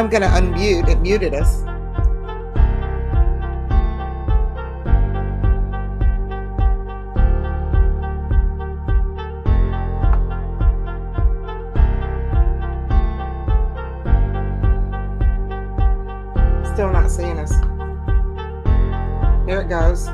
I'm going to unmute. It muted us. Still not seeing us. Here it goes.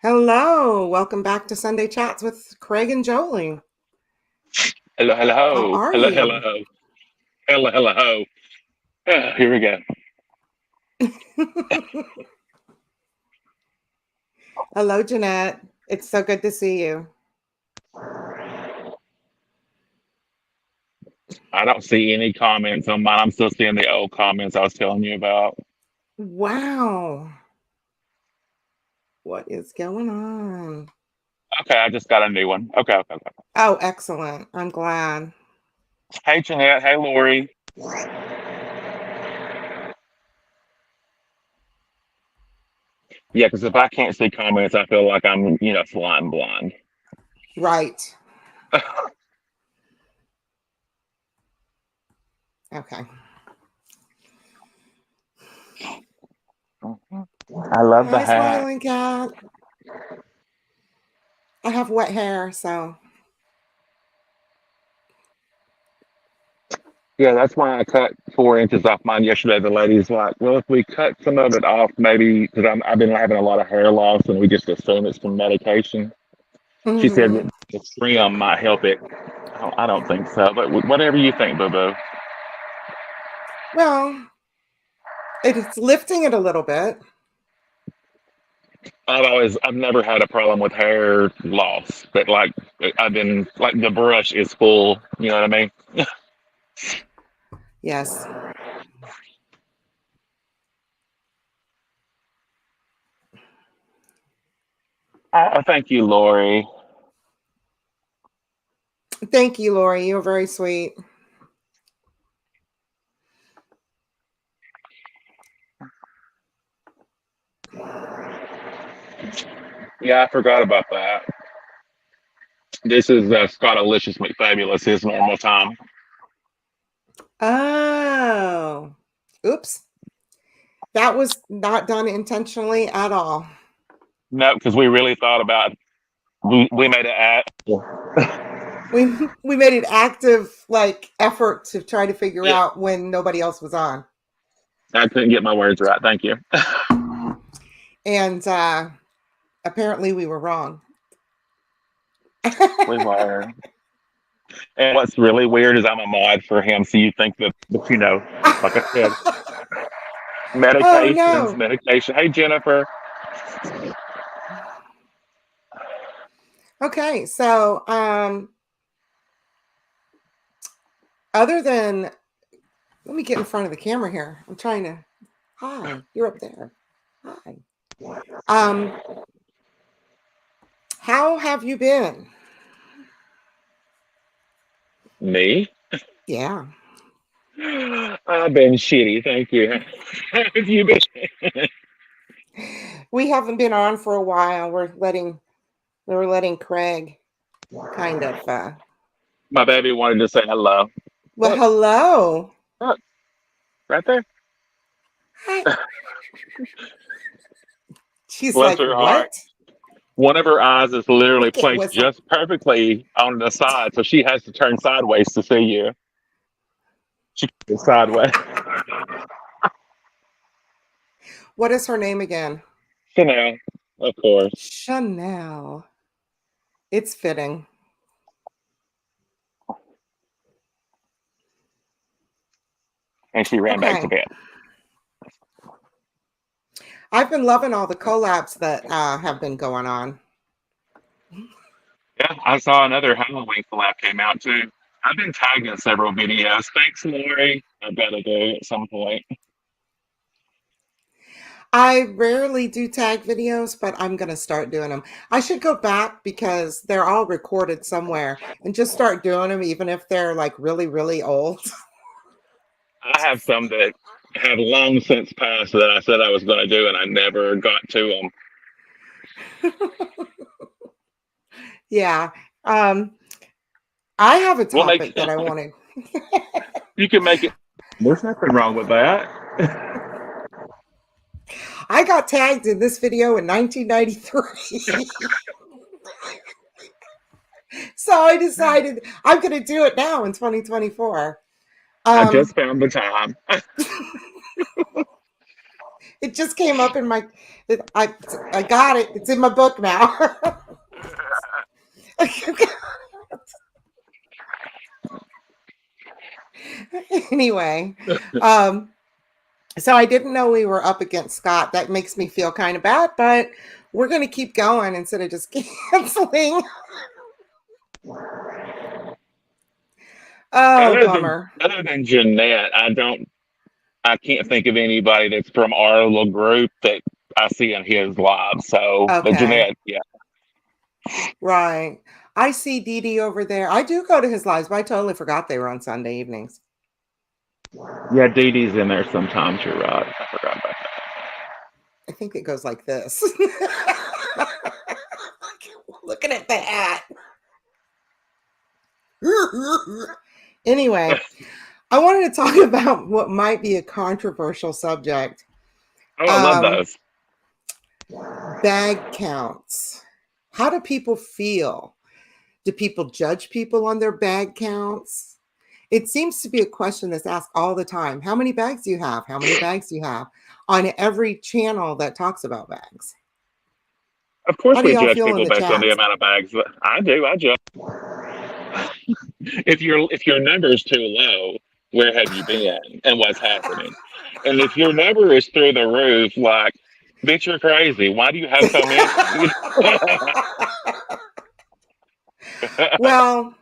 Hello, welcome back to Sunday Chats with Craig and Jolee. Hello, How hello, are hello, you? hello. Here we go. Hello, Jeanette. It's so good to see you. I don't see any comments on mine. I'm still seeing the old comments I was telling you about. Wow. What is going on? Okay, I just got a new one. Okay. Oh, excellent. I'm glad. Hey, Jeanette. Hey, Lori. Yeah, because if I can't see comments, I feel like I'm, flying blind. Right. Okay. I love the Hi, hat. Smiling Cat. I have wet hair, so. Yeah, that's why I cut 4 inches off mine yesterday. The lady's like, well, if we cut some of it off, maybe, because I've been having a lot of hair loss and we just assume it's from medication. She said Mm-hmm. the trim might help it. I don't think so, but whatever you think, Boo Boo. Well, it's lifting it a little bit. I've never had a problem with hair loss, but like I've been like the brush is full. You know what I mean? Yes. Oh, thank you, Lori. Thank you, Lori. You're very sweet. Yeah, I forgot about that. This is Scottalicious McFabulous, his normal time. Oh. Oops. That was not done intentionally at all. No, because we really thought about we made it at. We made an active effort to try to figure Yeah, out when nobody else was on. I couldn't get my words right. Thank you. And apparently we were wrong. We were. And what's really weird is I'm a mod for him, so you think that like I said, Oh no. medication. Hey, Jennifer. Okay, so other than let me get in front of the camera here. I'm trying to hi, you're up there. Hi. How have you been? Me? Yeah. I've been shitty, thank you. How have you been? We haven't been on for a while. We're letting Craig kind of My baby wanted to say hello. well, Look, hello. look, right there. Hi. She's Bless like, her heart. what? One of her eyes is literally Wicked placed whistle. just perfectly on the side, so she has to turn sideways to see you. She goes sideways. What is her name again? Chanel, of course. Chanel. It's fitting. And she ran back to Okay. bed. I've been loving all the collabs that have been going on. Yeah, I saw another Halloween collab came out too. I've been tagged in several videos. Thanks, Lori. I've got to do at some point. I rarely do tag videos, but I'm going to start doing them. I should go back because they're all recorded somewhere and just start doing them, even if they're like really, really old. I have some that have long since passed that I said I was going to do, and I never got to them. Yeah. Um, I have a We'll make topic that I wanted. you can make it. There's nothing wrong with that. I got tagged in this video in 1993. So I decided I'm going to do it now in 2024. I Um, just found the time. it just came up in my. I got it. It's in my book now. Anyway, um, so I didn't know we were up against Scott. That makes me feel kind of bad, but we're going to keep going instead of just canceling. Oh, bummer. Other than Jeanette, I can't think of anybody that's from our little group that I see in his live. So, but Okay, Jeanette, yeah, right. I see Dee Dee over there. I do go to his lives, but I totally forgot they were on Sunday evenings. yeah, Dee Dee's in there sometimes. You're right. I forgot about that. I think it goes like this. Looking at the hat. Anyway, I wanted to talk about what might be a controversial subject. Oh, I love Um, those. bag counts. How do people feel? Do people judge people on their bag counts? It seems to be a question that's asked all the time. How many bags do you have? How many bags do you have? On every channel that talks about bags. Of course, How do we y'all judge feel in people the based on the chats? amount of bags. I do. I judge. If your number is too low, where have you been and what's happening? And if your number is through the roof, like, bitch, you're crazy. Why do you have so many? Well,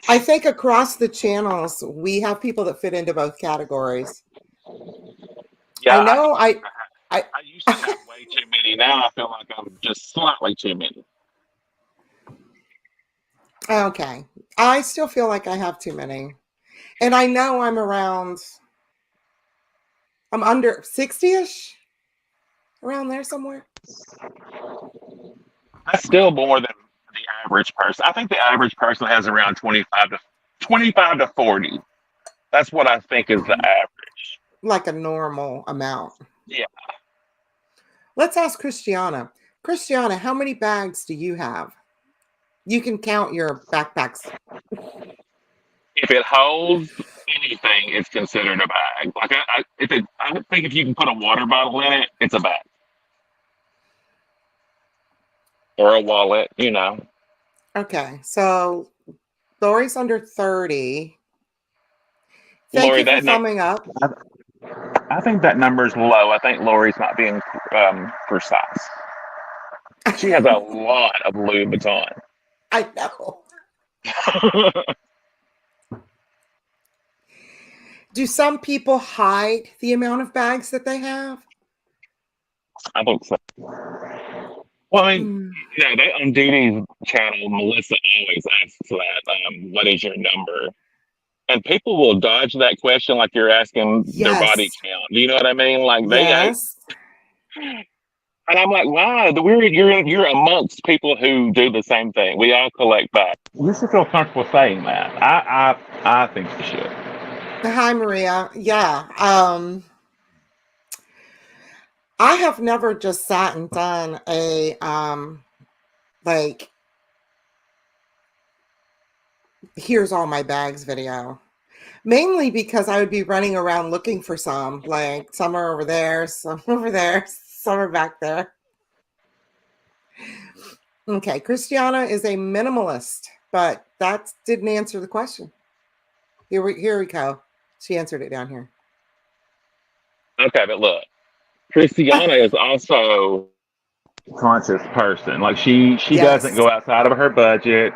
I think across the channels, we have people that fit into both categories. Yeah, I know I I used to have way too many. Now I feel like I'm just slightly too many. okay. I still feel like I have too many. And I know I'm under 60-ish, around there somewhere. That's still more than the average person. I think the average person has around 25 to 40. That's what I think is the average. Like a normal amount. Yeah. Let's ask Christiana. Christiana, how many bags do you have? You can count your backpacks. If it holds anything, it's considered a bag. Like I think if you can put a water bottle in it, it's a bag or a wallet. You know, Okay, so Lori's under 30. Thank Lori, you for thumbing up. I think that number's low. I think Lori's not being precise. She has a lot of Louis Vuitton. I know. Do some people hide the amount of bags that they have? I think so. Well, I mean, Mm, you know, they, on Dee Dee's channel, Melissa always asks that, what is your number? And people will dodge that question like you're asking their body yes. count. Do you know what I mean? Like Yes. and I'm like, wow, you're amongst people who do the same thing. We all collect back. You should feel comfortable saying that. I think you should. Hi, Maria. Yeah. I have never just sat and done a like here's all my bags video. Mainly because I would be running around looking for some, like some are over there, some over there, some are back there. Okay, Christiana is a minimalist, but that didn't answer the question. Here we go. She answered it down here. Okay, but look, Christiana is also a conscious person. Like she doesn't Yes. go outside of her budget.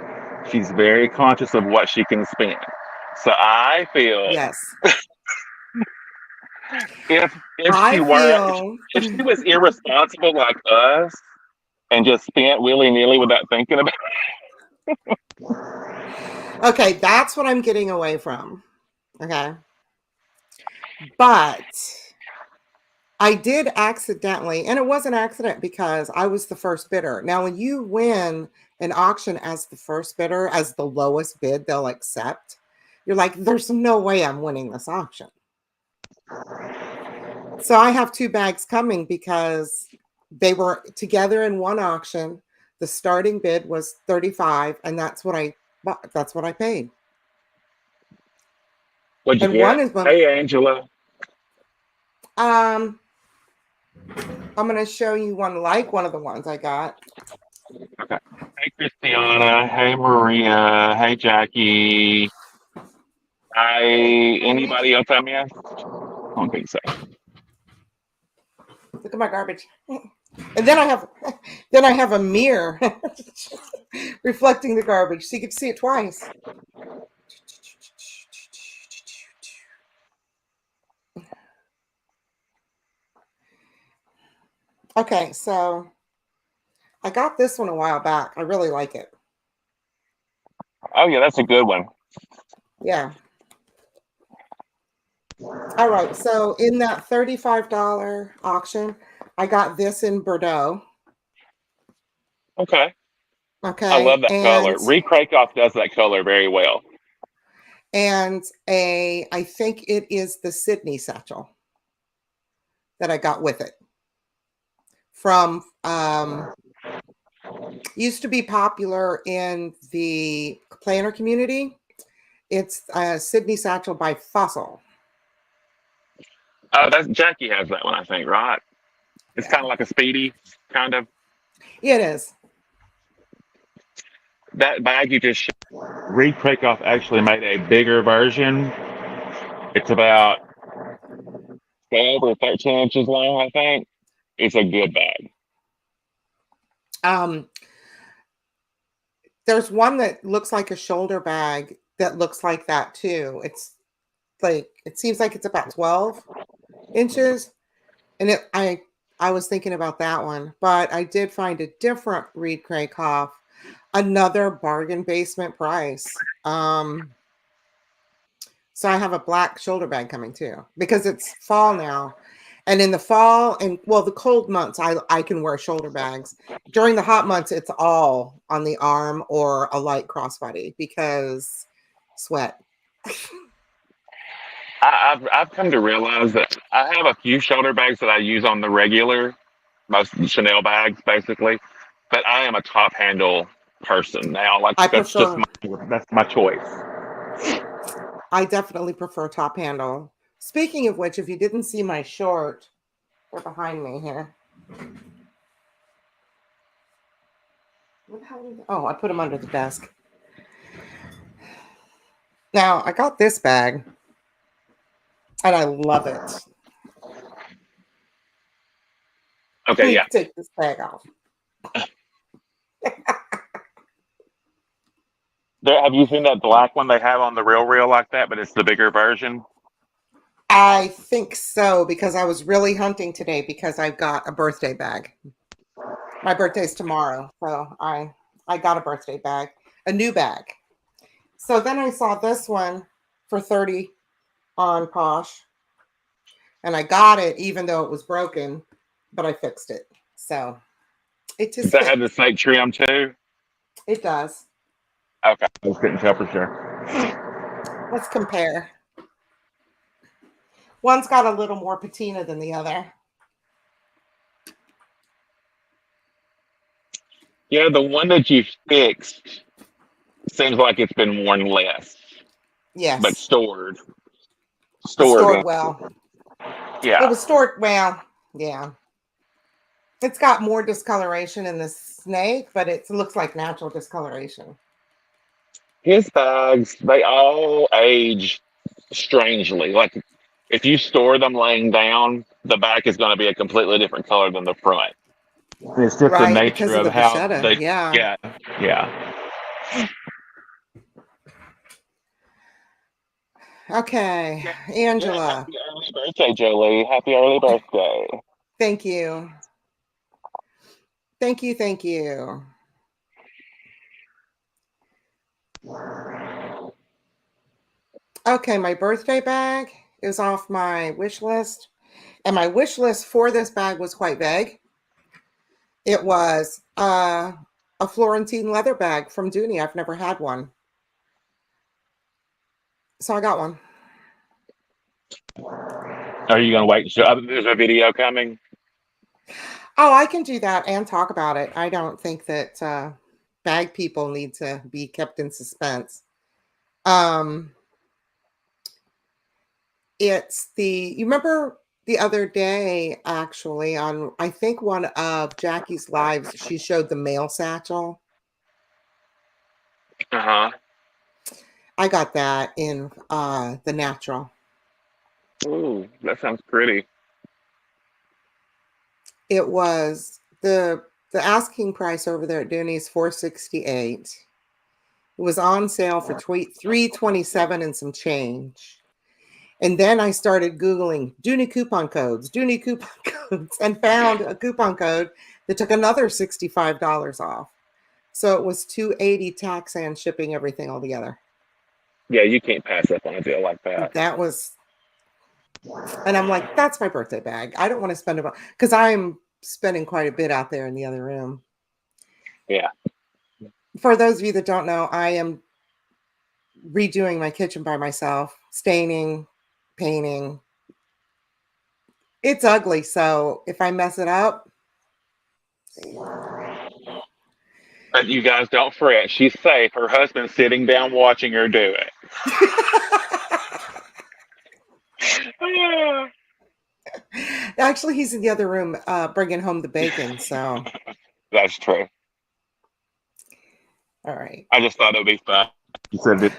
She's very conscious of what she can spend. So I feel Yes. if I she were feel if she was irresponsible like us and just spent willy nilly without thinking about okay, that's what I'm getting away from. Okay. But I did accidentally, and it was an accident because I was the first bidder. Now, when you win an auction as the first bidder, as the lowest bid they'll accept, you're like, there's no way I'm winning this auction. So I have two bags coming because they were together in one auction. The starting bid was 35, and that's what I bought. That's what I paid. what'd you And one get. is one. Hey Angela. I'm going to show you one like one of the ones I got. Okay. Hey Christiana. Hey Maria. Hey Jackie. Hi. Anybody else I missed? I don't think so. Look at my garbage. And then I have a mirror reflecting the garbage so you can see it twice. Okay, so I got this one a while back. I really like it. Oh yeah, that's a good one. Yeah. All right. So in that $35 auction, I got this in Bordeaux. Okay. I Okay. love that color. Reed Krakoff does that color very well. And I think it is the Sydney satchel that I got with it from used to be popular in the planner community. It's Sydney satchel by Fossil. Oh, that's Jackie has that one, I think, right? It's Yeah, kind of like a speedy, kind of. it is. That bag you just showed, Reed Krakoff actually made a bigger version. It's about 12 or 13 inches long, I think. It's a good bag. Um, there's one that looks like a shoulder bag that looks like that too. It's like it seems like it's about 12 inches, and I was thinking about that one, but I did find a different Reed Krakoff, another bargain basement price. So I have a black shoulder bag coming too because it's fall now. And in the fall and well, the cold months, I can wear shoulder bags. During the hot months, it's all on the arm or a light crossbody because sweat. I've come to realize that I have a few shoulder bags that I use on the regular, most Chanel bags basically, but I am a top handle person now. Like I that's prefer, my choice. I definitely prefer top handle. Speaking of which, if you didn't see my short, they're behind me here. What the hell oh, I put them under the desk. Now I got this bag and I love it. Let Okay, me yeah. take this bag off. Have you seen that black one they have on the real like that, but it's the bigger version? I think so because I was really hunting today because I've got a birthday bag. My birthday's tomorrow, so I got a birthday bag, a new bag. So then I saw this one for 30 on Posh, and I got it even though it was broken, but I fixed it. So it Does just that have the fits. snake trim too? It does. Okay, I just couldn't tell for sure. Let's compare. One's got a little more patina than the other. Yeah, the one that you fixed seems like it's been worn less, but Yes, stored. stored well. It Yeah, was stored well. Yeah. It's got more discoloration in the snake, but it looks like natural discoloration. his bags they all age strangely. Like if you store them laying down, the back is going to be a completely different color than the front. It's just the Right, because nature of of the how vachetta. they. Yeah. Yeah, yeah. Okay, Yeah, Angela. happy early birthday, Jolee. Happy early birthday. Thank you. Thank you. Thank you. Okay, my birthday bag is off my wish list. And my wish list for this bag was quite vague. It was a Florentine leather bag from Dooney. I've never had one. So I got one. Are you gonna wait? There's a video coming. Oh, I can do that and talk about it. I don't think that bag people need to be kept in suspense. Um, it's you remember the other day, actually, on I think one of Jackie's lives, she showed the mail satchel. Uh huh. I got that in the natural. Ooh, that sounds pretty. It was the asking price over there at Dooney's $468. It was on sale for 327 and some change. And then I started Googling Dooney coupon codes, and found a coupon code that took another $65 off. So it was 280 tax and shipping, everything all together. Yeah, you can't pass up on a deal like that. That was, and I'm like, that's my birthday bag. I don't want to spend about, because I'm spending quite a bit out there in the other room. Yeah. For those of you that don't know, I am redoing my kitchen by myself, staining, painting. It's ugly. So if I mess it up, But you guys don't fret. She's safe. Her husband's sitting down watching her do it. actually, he's in the other room bringing home the bacon. So, That's true. all right. I just thought it would be fun. You said it.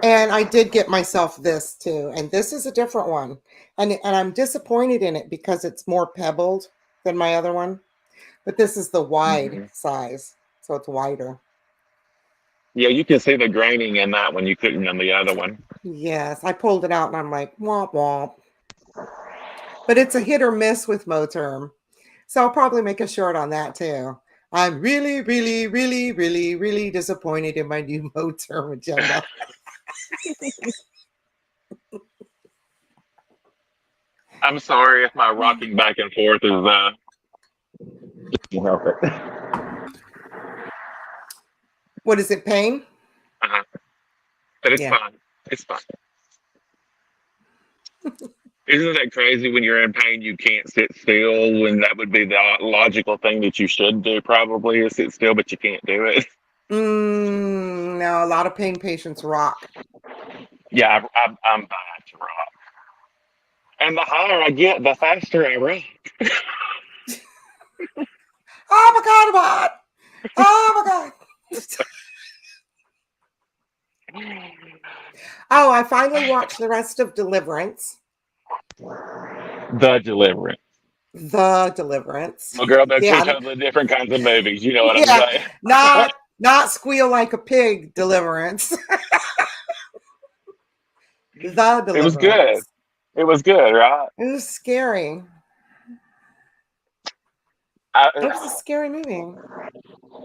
And I did get myself this too. And this is a different one. And I'm disappointed in it because it's more pebbled than my other one. But this is the wide Mhm. size. So it's wider. Yeah, you can see the graining in that one. You couldn't on the other one. Yes, I pulled it out and I'm like, womp womp. But it's a hit or miss with Moterm. So I'll probably make a short on that too. I'm really, really, really, really, really disappointed in my new Moterm agenda. I'm sorry if my rocking back and forth is you help it. What is it, pain? Uh-huh. But it's Yeah. fine. It's fine. Isn't that crazy when you're in pain you can't sit still when that would be the logical thing that you should do probably is sit still but you can't do it. No, a lot of pain patients rock. Yeah, I'm bad to rock. And the higher I get, the faster I rock. Oh my God, I'm hot. Oh my God. Oh, I finally watched the rest of Deliverance. The Deliverance. The Deliverance. Well, girl, they're two Yeah. totally different kinds of movies. You know what I'm Yeah. saying? Not squeal like a pig Deliverance. The It was good. Deliverance. It was good, right? It was scary. It was a I, scary movie.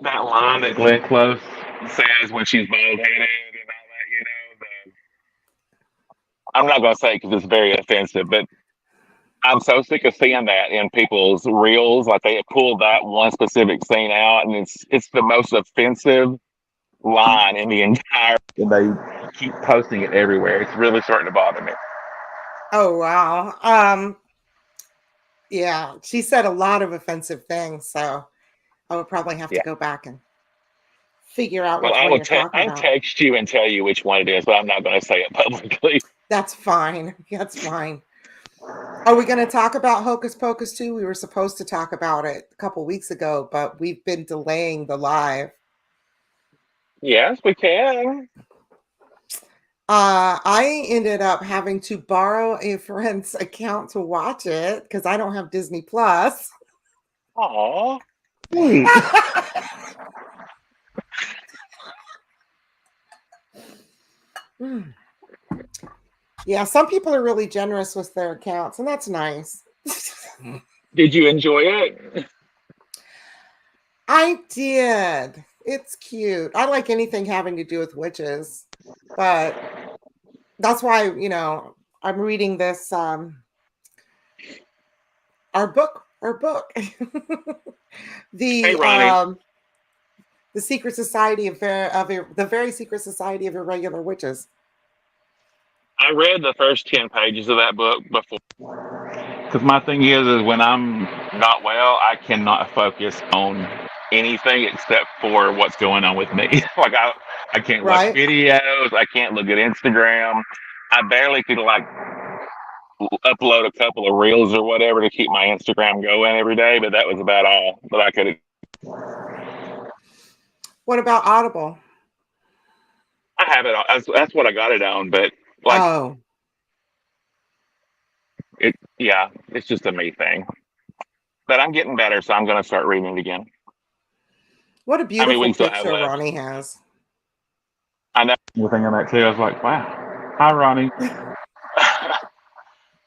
that line that Glenn Close says when she's bald headed and all that, I'm not going to say it because it's very offensive, but I'm so sick of seeing that in people's reels. Like they pull that one specific scene out, and it's the most offensive line in the entire. And they keep posting it everywhere. It's really starting to bother me. Oh wow. Yeah, she said a lot of offensive things, so I would probably have to Yeah. go back and figure out Well, which one you're talking I'll about. text you and tell you which one it is, but I'm not going to say it publicly. That's fine. That's fine. Are we going to talk about Hocus Pocus 2? We were supposed to talk about it a couple weeks ago, but we've been delaying the live. Yes, we can. I ended up having to borrow a friend's account to watch it because I don't have Disney Plus. Aw, sweet. Yeah, some people are really generous with their accounts, and that's nice. Did you enjoy it? I did. It's cute. I like anything having to do with witches, but that's why, I'm reading this our book. Hey, the Ronnie. um the secret society the very secret society of irregular witches. I read the first 10 pages of that book before. Because my thing is when I'm not well, I cannot focus on anything except for what's going on with me. Like I can't watch Right. videos. I can't look at Instagram. I barely could like upload a couple of reels or whatever to keep my Instagram going every day, but that was about all that I could. What about Audible? I have it on. That's what I got it on, but like Oh, yeah, it's just a me thing. But I'm getting better, so I'm going to start reading it again. what a How many beautiful weeks do I have picture left? Ronnie has. I know you're thinking that too. I was like, wow. Hi, Ronnie.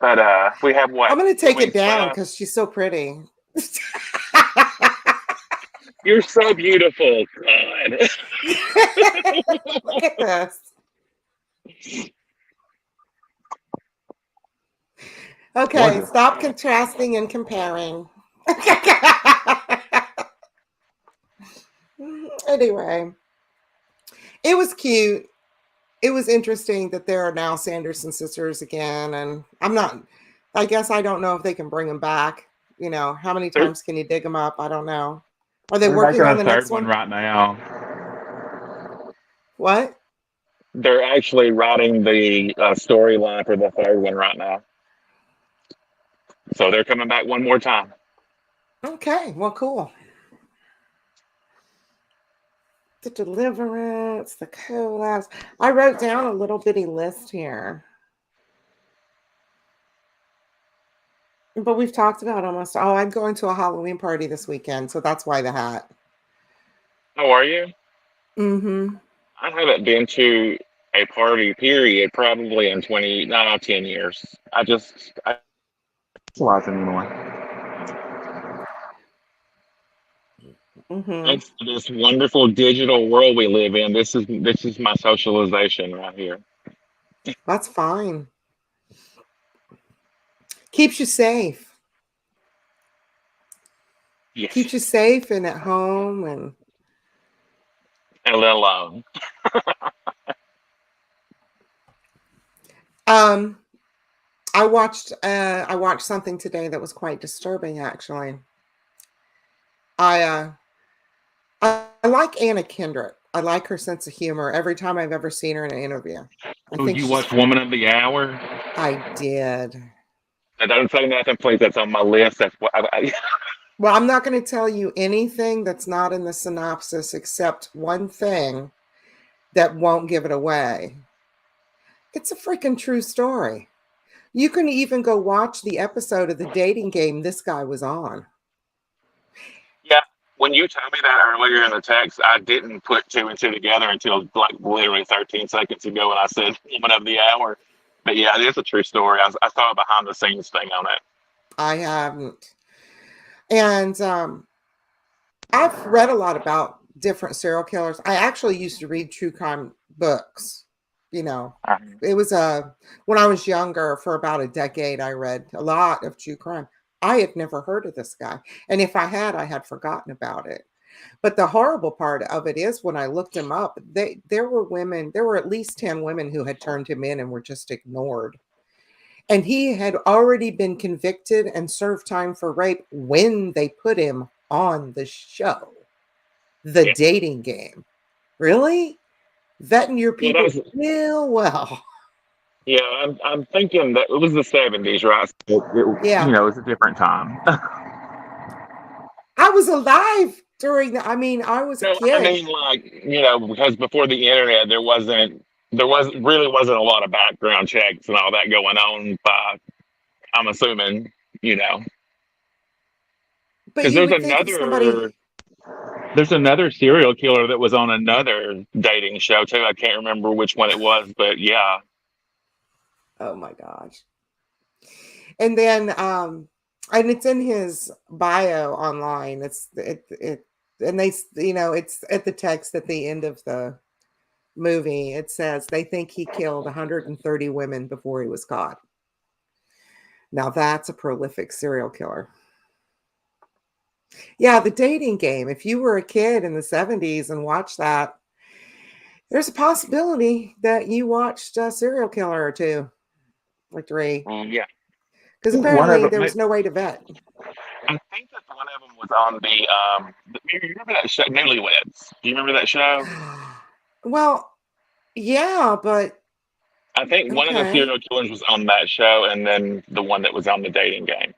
But we have what, I'm going to two take it weeks down left? because she's so pretty. You're so beautiful. God. Look at this. Okay, Gorgeous. stop contrasting and comparing. Anyway, it was cute. It was interesting that there are now Sanderson sisters again. And I guess I don't know if they can bring them back. How many They're, times can you dig them up? I don't know. Are they they're making working on a the third next one one? right now. What? They're actually writing the storyline for the third one right now. So they're coming back one more time. Okay, well, cool. The Deliverance, the collabs. I wrote down a little bitty list here, but we've talked about almost. Oh, I'm going to a Halloween party this weekend, so that's why the hat. How are you? Mm-hmm. I haven't been to a party period probably in 20, no, 10 years. I socialize anymore. Mm-hmm. Thanks to this wonderful digital world we live in, this is my socialization right here. That's fine. Keeps you safe. Yes, Keeps you safe and at home. And and let alone. um, I watched something today that was quite disturbing. Actually, I uh, I like Anna Kendrick. I like her sense of humor. Every time I've ever seen her in an interview, I Oh, think you she's. watch Woman of the Hour? I did. I don't say nothing, please. That's on my list. That's what Well, I'm not going to tell you anything that's not in the synopsis except one thing that won't give it away. It's a freaking true story. You can even go watch the episode of the dating game this guy was on. yeah. When you told me that earlier in the text, I didn't put two and two together until like literally 13 seconds ago when I said Woman of the Hour. But yeah, it is a true story. I saw a behind the scenes thing on it. I haven't. And I've read a lot about different serial killers. I actually used to read true crime books. You know, it was when I was younger, for about a decade, I read a lot of true crime. I had never heard of this guy. And if I had, I had forgotten about it. But the horrible part of it is when I looked him up, there were at least 10 women who had turned him in and were just ignored. And he had already been convicted and served time for rape when they put him on the show, the Yeah. dating game. Really? Vetting your Well, that people was real well. yeah. I'm thinking that it was the 70s, right? Yeah. It was a different time. I was alive during I mean, I was a No, I kid. mean like because before the internet, there was really wasn't a lot of background checks and all that going on. By I'm assuming you know But because you would think if somebody there's another serial killer that was on another dating show too. I can't remember which one it was, but yeah, Oh my gosh. And then and it's in his bio online. It and they, it's at the text at the end of the movie. It says they think he killed 130 women before he was caught. Now that's a prolific serial killer. Yeah, the dating game. If you were a kid in the 70s and watched that, there's a possibility that you watched a serial killer or two or three. Yeah. Because One of apparently them, there was no way to vet. I think that one of them was on you remember that show, Newlyweds? Do you remember that show? Well, yeah, but I think one of the okay. serial killers was on that show, and then the one that was on the dating game.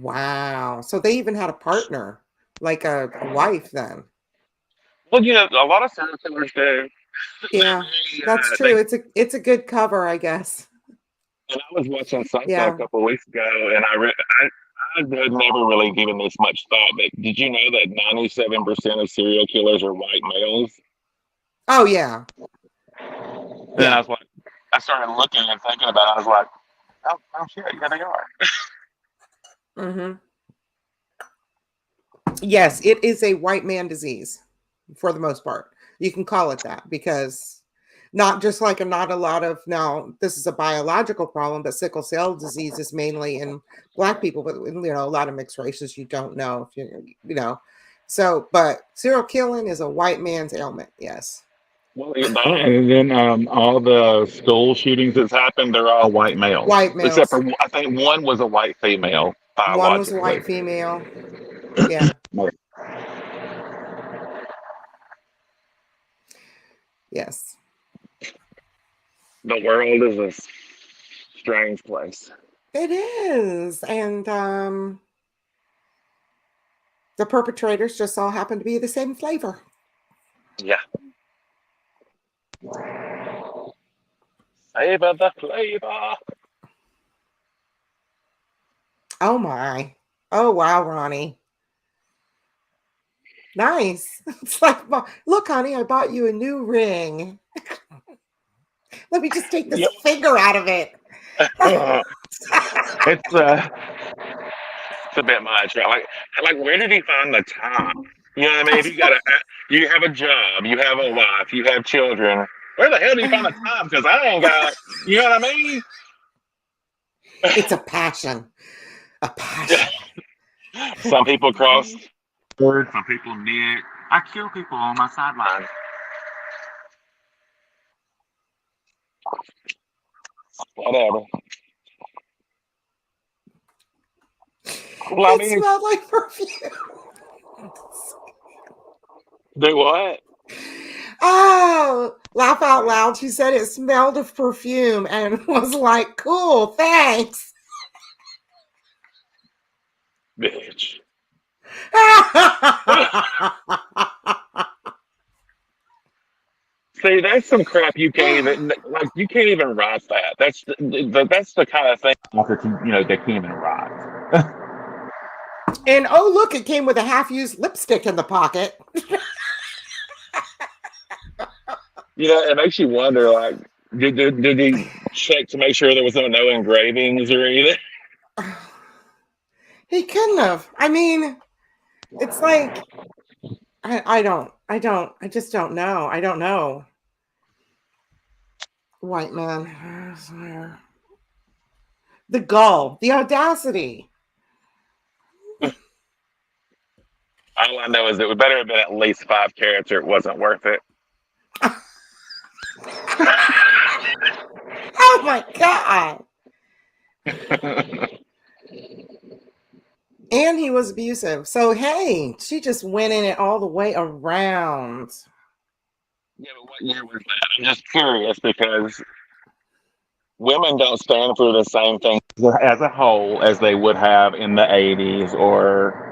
Wow. So they even had a partner, like a wife then. Well, a lot of serial killers do. They're Yeah, very, that's true. It's a good cover, I guess. and I was watching something a Yeah. couple of weeks ago, and I had never really given this much thought, but did you know that 97% of serial killers are white males? Oh yeah. And then Yeah. I started looking and thinking about it. I was like, oh shit, yeah, they are. Hmm. Yes, it is a white man disease for the most part. You can call it that because not just like not a lot of now this is a biological problem, but sickle cell disease is mainly in black people, but a lot of mixed races you don't know if So, but serial killing is a white man's ailment. Yes. Well, and then all the school shootings that's happened, they're all white males, White except for males. I think one was a white female One was a biologically. white female. Yeah. Yes. The world is a strange place. It is. And the perpetrators just all happen to be the same flavor. Yeah. Savor the flavor. Oh my. Oh wow, Ronnie. Nice. It's like, look, honey, I bought you a new ring. Let me just take this Yep. finger out of it. It's a bit much. Right? Like where did he find the time? You know what I mean? If you have a job, you have a wife, you have children. Where the hell do you find the time? Because I ain't got. You know what I mean? It's a passion. A passion. Some people cross. Some people knit. I kill people on my sideline. Whatever. Well, I It mean, smelled like perfume. do what? Oh, laugh out loud. She said it smelled of perfume and was like, cool, thanks. Bitch. See, that's some crap you can't even like. You can't even write that. That's the kind of thing they can't even write. And oh, look, it came with a half-used lipstick in the pocket. It makes you wonder. Like, did he check to make sure there was no engravings or anything? He couldn't have. I mean, it's like I just don't know. I don't know. White man. The gall, the audacity. All I know is it would better have been at least 5 carats, or it wasn't worth it. Oh my God. And he was abusive. So, hey, she just went in it all the way around. Yeah, but what year was that? I'm just curious because women don't stand for the same thing as a whole as they would have in the 80s or.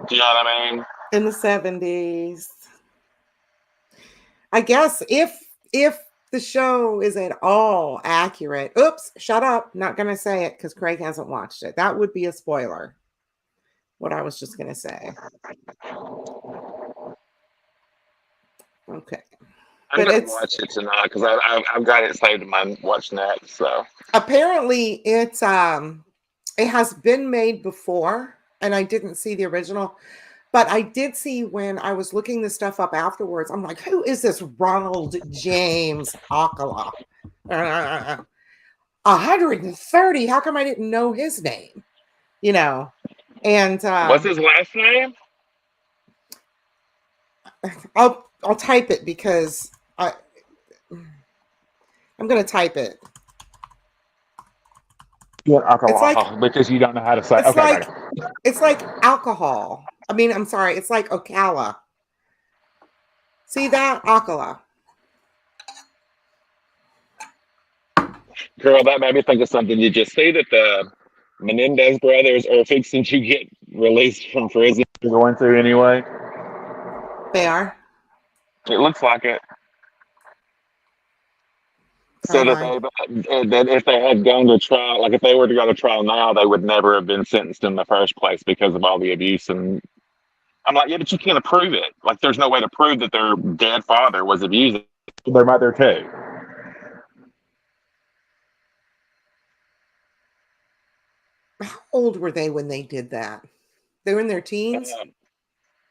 Do you know what I mean? In the 70s. I guess if the show is at all accurate, oops, shut up. Not going to say it because Craig hasn't watched it. That would be a spoiler. What I was just going to say. Okay. I'm but gonna it's watch it tonight because I've got it saved in my watch next. So apparently it has been made before, and I didn't see the original, but I did see when I was looking this stuff up afterwards. I'm like, who is this Ronald James Alcala? 130. How come I didn't know his name? You know, and what's his last name? I'll type it because I'm gonna type it. Yeah, It's like alcohol because you don't know how to say. it's Okay, got like it. it's like alcohol. I mean, I'm sorry, it's like Ocala. See that? Alcala. Girl, that made me think of something. Did you see that the Menendez brothers are fixing to get released from prison? They're going to anyway. They are. It looks like it. Oh So my. that if they had gone to trial, like if they were to go to trial now, they would never have been sentenced in the first place because of all the abuse. And I'm like, yeah, but you can't prove it. Like, there's no way to prove that their dead father was abusing their mother too. How old were they when they did that? They were in their teens? Um,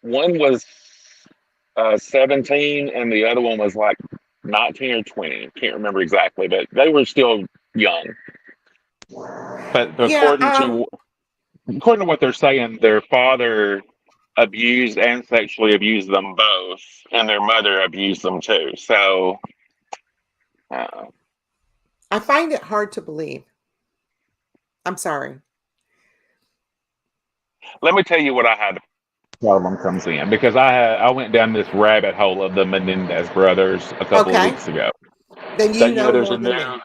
one was 17, and the other one was like 19 or 20. Can't remember exactly, but they were still young. But Yeah, according to what they're saying, their father abused and sexually abused them both, and their mother abused them too. So, uh, I find it hard to believe. I'm sorry. let me tell you what I had. Problem comes in because I went down this rabbit hole of the Menendez brothers a couple of Okay. weeks ago. Then So you know more than me.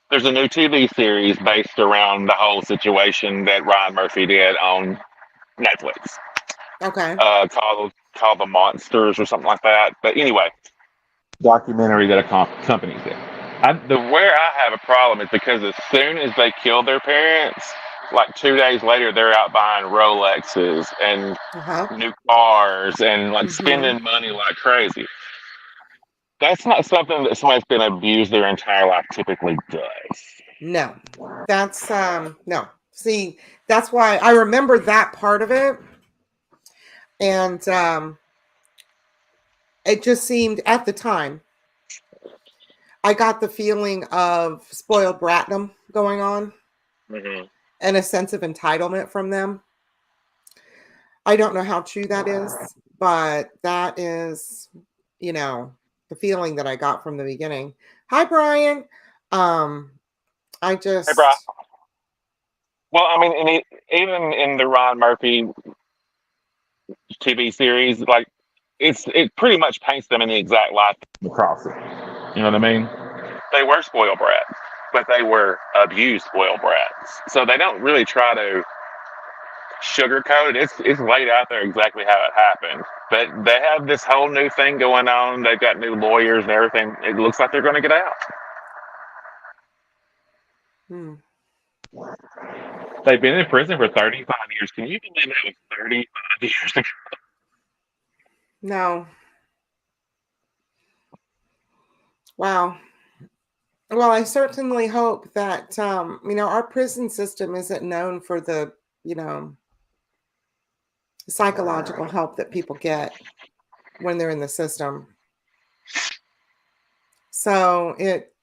there's a new TV series based around the whole situation that Ryan Murphy did on Netflix, Okay. called The Monsters or something like that. But anyway, documentary that accompanies it. Where I have a problem is because as soon as they kill their parents, like 2 days later, they're out buying Rolexes and Uh-huh. new cars and like Mm-hmm. spending money like crazy. That's not something that somebody's been abused their entire life typically does. No. That's no. See, that's why I remember that part of it. And it just seemed at the time, I got the feeling of spoiled bratdom going on Hmm. and a sense of entitlement from them. I don't know how true that is, but that is, you know, the feeling that I got from the beginning. Hi, Brian. Um, I Hey, bro. just, Well, I mean, even in the Ryan Murphy TV series, like it pretty much paints them in the exact light across it. You know what I mean? They were spoiled brats, but they were abused spoiled brats. So they don't really try to sugarcoat it. It's laid out there exactly how it happened. But they have this whole new thing going on. They've got new lawyers and everything. It looks like they're going to get out. hmm, They've been in prison for 35 years. Can you believe that was 35 years ago? no. Wow. Well, I certainly hope that, our prison system isn't known for the, you know, psychological help that people get when they're in the system. So it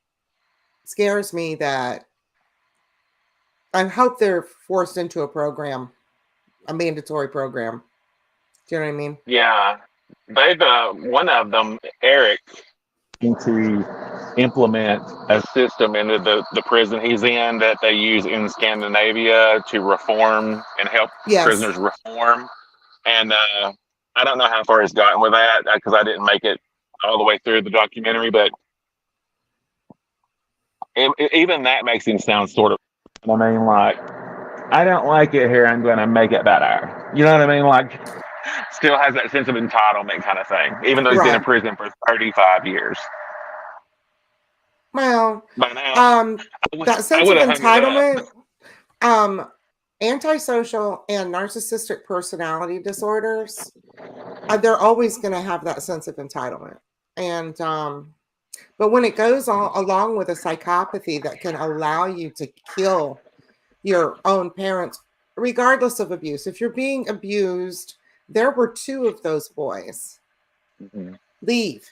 scares me that I hope they're forced into a program, a mandatory program. Do you know what I mean? Yeah, they've one of them, Eric, to implement a system into the prison he's in that they use in Scandinavia to reform and help Yes. prisoners reform. And I don't know how far he's gotten with that because I didn't make it all the way through the documentary, but even that makes him sound sort of. I mean, like, I don't like it here. I'm going to make it better. You know what I mean? Like, still has that sense of entitlement kind of thing, even though he's been in Right. prison for 35 years. Well, By now, um, that I sense would of have hung it up. entitlement, um, antisocial and narcissistic personality disorders, they're always going to have that sense of entitlement. And but when it goes along with a psychopathy that can allow you to kill your own parents, regardless of abuse, if you're being abused, there were two of those boys. Mhm. Leave.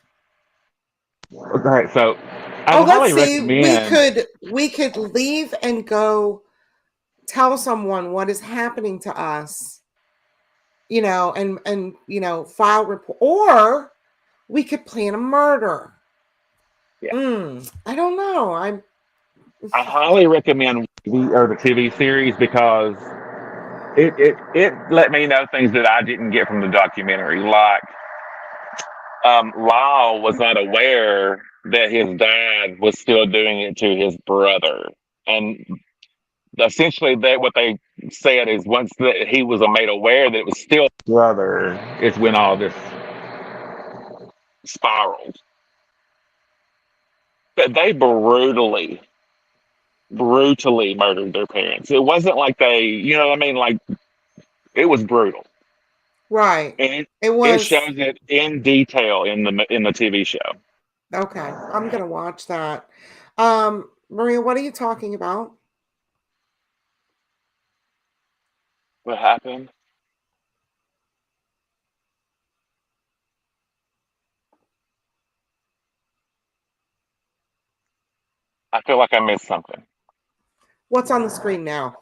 Okay, so I Oh, would let's highly see. We recommend. could we could leave and go tell someone what is happening to us, and file report, or we could plan a murder. Yeah, I don't know. I'm I highly recommend the TV series because it let me know things that I didn't get from the documentary. Like, Lyle was not aware that his dad was still doing it to his brother, and essentially that what they said is once that he was made aware that it was still his brother, is when all this spiraled. But they brutally murdered their parents. It wasn't like they, you know what I mean? Like, it was brutal. right. And It it was shows it in detail in the TV show. okay. I'm gonna watch that. Maria, what are you talking about? What happened? I feel like I missed something. What's on the screen now?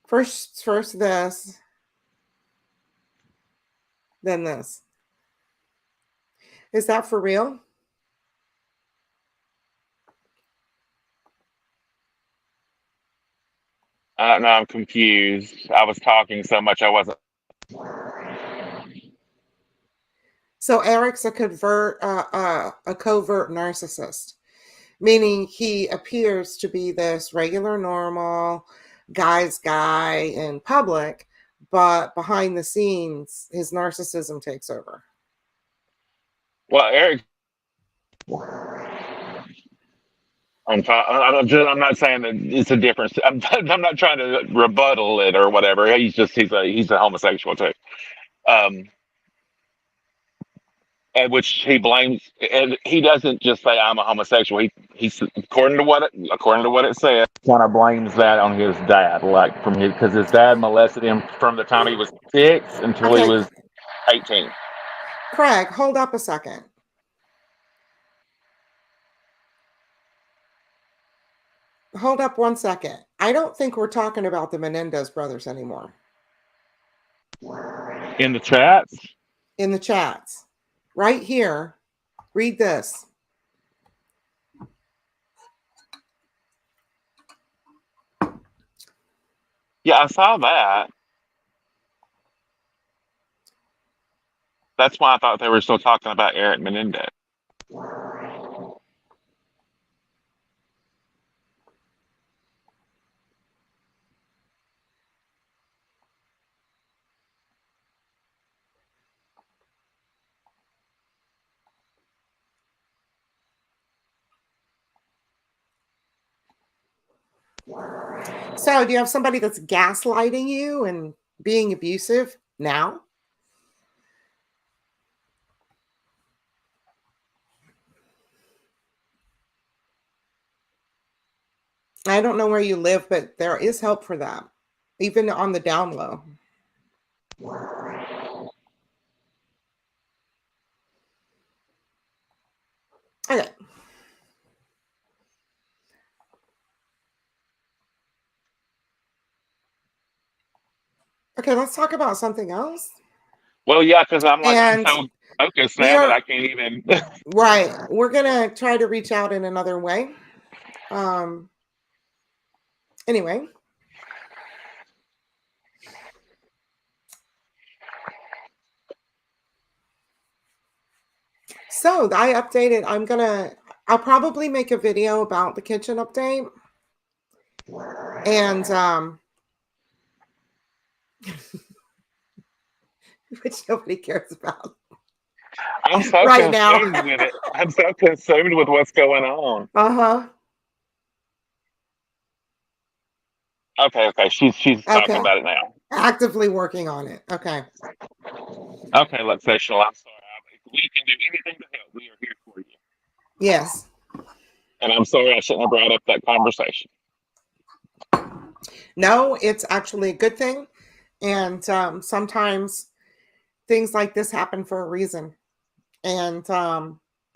First this, then this. Is that for real? I don't know. I'm confused. I was talking so much I wasn't. So Eric's a covert narcissist, meaning he appears to be this regular, normal guy's guy in public, but behind the scenes, his narcissism takes over. Well, Eric, I'm not saying that it's a difference. I'm not trying to rebuttal it or whatever. He's a homosexual too. Um, and which he blames, and he doesn't just say I'm a homosexual. He's according to what it says, kind of blames that on his dad, like from his because his dad molested him from the time he was 6 until he Okay, was 18. Craig, hold up a second. Hold up one second. I don't think we're talking about the Menendez brothers anymore In the chats, in the chats. Right here, read this. yeah, I saw that. That's why I thought they were still talking about Eric Menendez. So, do you have somebody that's gaslighting you and being abusive now? I don't know where you live, but there is help for that, even on the down low. Okay. Okay, let's talk about something else. Well, yeah, because I'm And so focused we now that are I can't even. right. We're gonna try to reach out in another way. Um, anyway, so I updated. I'll probably make a video about the kitchen update. And which nobody cares about I'm so right now. consumed with it. I'm so consumed with what's going on. Uh-huh. Okay. She's talking Okay. about it now. Actively working on it. Okay. Okay, let's say, shall I'm sorry. We can do anything to help, we are here for you. Yes. And I'm sorry I shouldn't have brought up that conversation. No, it's actually a good thing. And sometimes things like this happen for a reason. And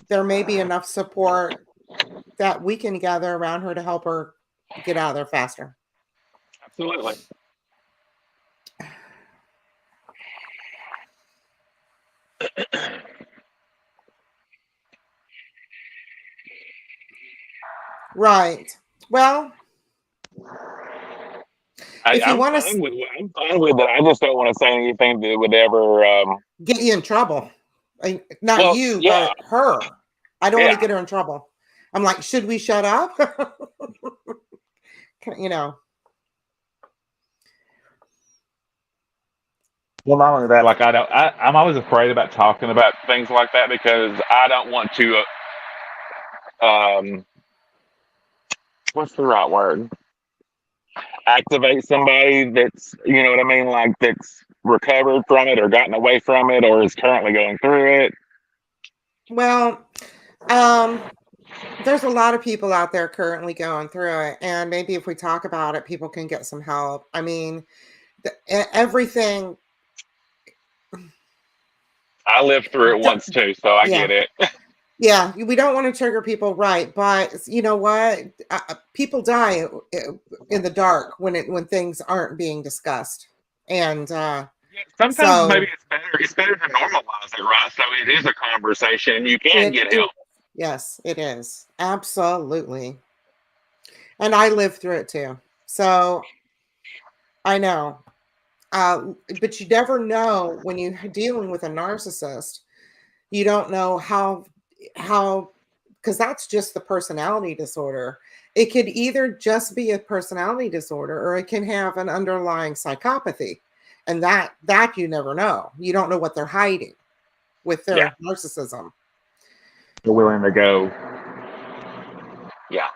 there may be enough support that we can gather around her to help her get out of there faster. Absolutely. Right. Well, if you I'm want fine to with I'm fine with it. I just don't want to say anything that would ever. get you in trouble, not Well, you, yeah, but her. I don't want yeah. to get her in trouble. I'm like, should we shut up? you know. Well, not only that, like I'm always afraid about talking about things like that because I don't want to. What's the right word? Activate somebody that's, you know what I mean, like that's recovered from it or gotten away from it or is currently going through it. Well, there's a lot of people out there currently going through it, and maybe if we talk about it, people can get some help. I mean, everything. I lived through it once too, so I Yeah. get it. Yeah, we don't want to trigger people, right? But you know what? People die in the dark when things aren't being discussed, and Sometimes maybe so it's better to normalize it, right? So it is a conversation. You can it, get it help. yes, it is absolutely, and I lived through it too, so I know. But you never know when you're dealing with a narcissist. You don't know how because that's just the personality disorder. It could either just be a personality disorder or it can have an underlying psychopathy. And that you never know. You don't know what they're hiding with Yeah, their narcissism. you're willing to go. Yeah,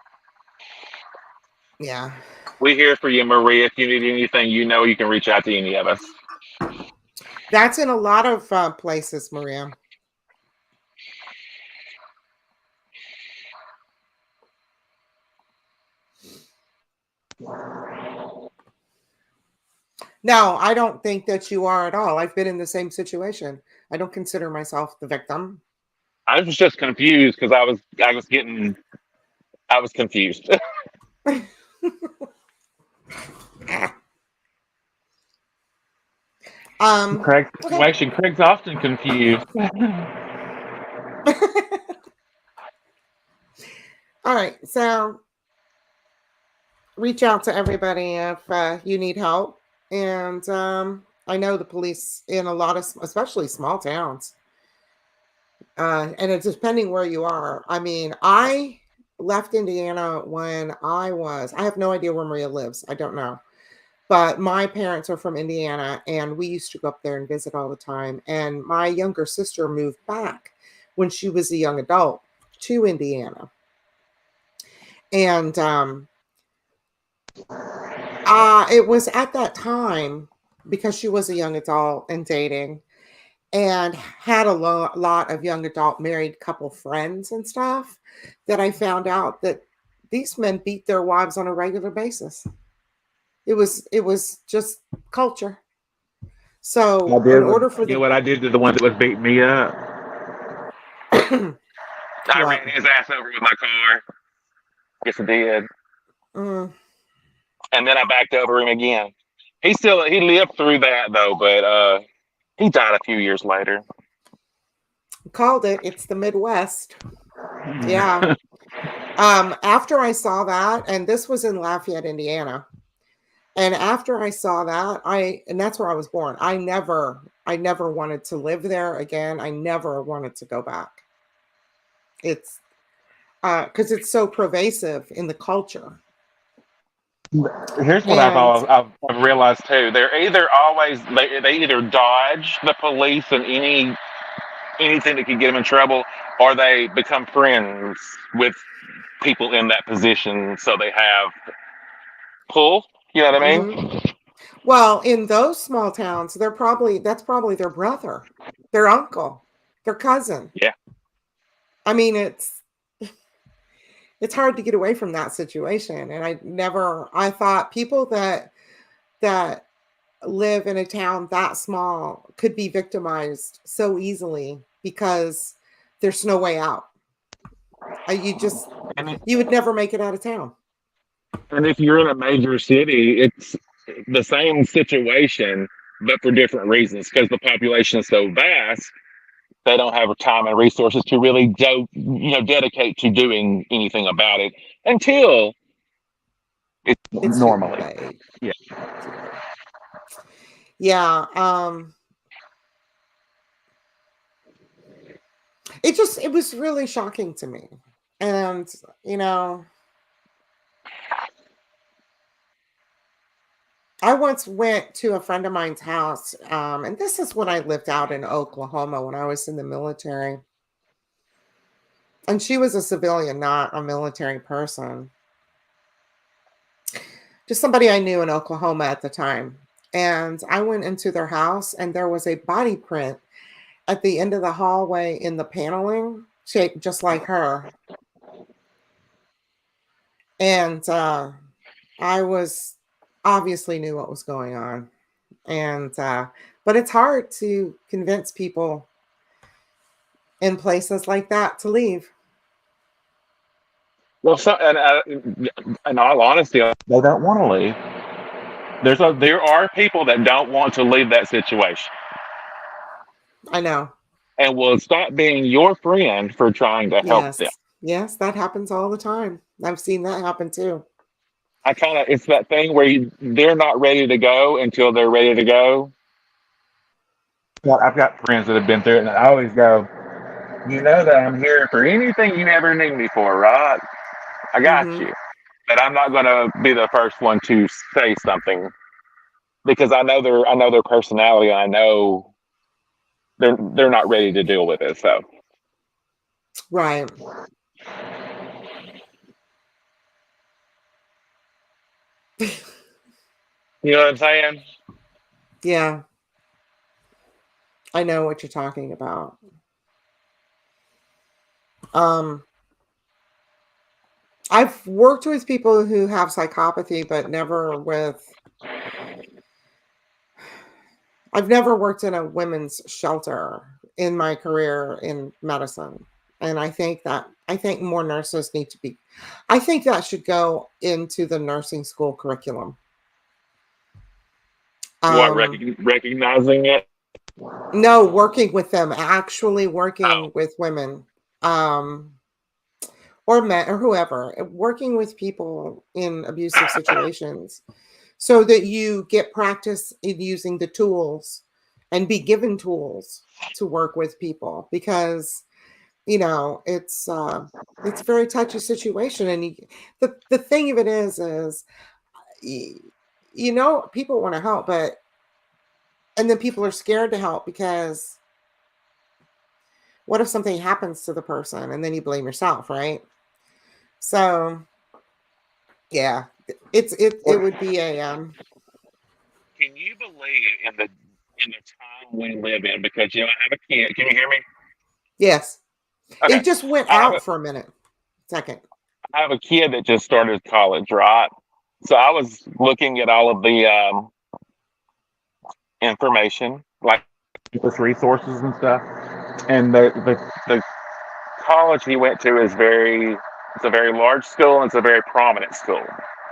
Yeah. we're here for you, Maria. If you need anything, you know you can reach out to any of us. That's in a lot of places, Maria. No, I don't think that you are at all. I've been in the same situation. I don't consider myself the victim. I was just confused because I was confused. Craig's Okay. situation. Craig's often confused. All right. So reach out to everybody if you need help. And I know the police in a lot of, especially small towns, and it's depending where you are. I mean, I left Indiana when I have no idea where Maria lives. I don't know. But my parents are from Indiana, and we used to go up there and visit all the time. And my younger sister moved back when she was a young adult to Indiana. And it was at that time because she was a young adult and dating and had a lot of young adult married couple friends and stuff that I found out that these men beat their wives on a regular basis. It was just culture. I So in did order for you know the what I did to the one that was beating me up? I what? ran his ass over with my car. Yes, I did. Mm, And then I backed over him again. He lived through that though, but he died a few years later. called it. It's the Midwest. Yeah. After I saw that, and this was in Lafayette, Indiana. And after I saw that, and that's where I was born. I never wanted to live there again. I never wanted to go back. It's because it's so pervasive in the culture. Here's what And I've realized too. They either dodge the police and anything that could get them in trouble, or they become friends with people in that position, so they have pull. You know what I mhm. mean? Well, in those small towns, that's probably their brother, their uncle. their cousin. Yeah. I mean, it's hard to get away from that situation. And I thought people that live in a town that small could be victimized so easily because there's no way out. You just, And, you would never make it out of town. and if you're in a major city, it's the same situation, but for different reasons because the population is so vast. They don't have time and resources to really dedicate to doing anything about it until it's It's too normally. late. Yeah. Too late. Yeah. It was really shocking to me. And, you know, I once went to a friend of mine's house, and this is when I lived out in Oklahoma when I was in the military. And she was a civilian, not a military person, just somebody I knew in Oklahoma at the time. And I went into their house, and there was a body print at the end of the hallway in the paneling, shaped just like her. And I was obviously knew what was going on. And but it's hard to convince people in places like that to leave. Well, in all honesty, they don't want to leave. There are people that don't want to leave that situation I know. and will stop being your friend for trying to help them. Yes. Yes, that happens all the time. I've seen that happen too. It's that thing where they're not ready to go until they're ready to go. Well, I've got friends that have been through it, and I always go, you know that I'm here for anything you ever need me for, right? I got Mhm. you. But I'm not going to be the first one to say something because I know their personality. I know they're not ready to deal with it. So Right. you know what I'm saying? Yeah. I know what you're talking about. Um I've worked with people who have psychopathy, but never with I've never worked in a women's shelter in my career in medicine. And I think more nurses need to be I think that should go into the nursing school curriculum. What Um recognizing it? no, working with them, actually Oh, working with women. Um or men or whoever, working with people in abusive situations so that you get practice in using the tools and be given tools to work with people because it's a very touchy situation and the thing of it is y- people want to help but and then people are scared to help because what if something happens to the person and then you blame yourself, right? So yeah, it would be a can you believe in the time we live in? Because I have a kid. Can you hear me? yes. Okay. It just went I have out for a minute. Second. I have a kid that just started college, right? So I was looking at all of the information, like just resources and stuff. And the college he went to it's a very large school and it's a very prominent school.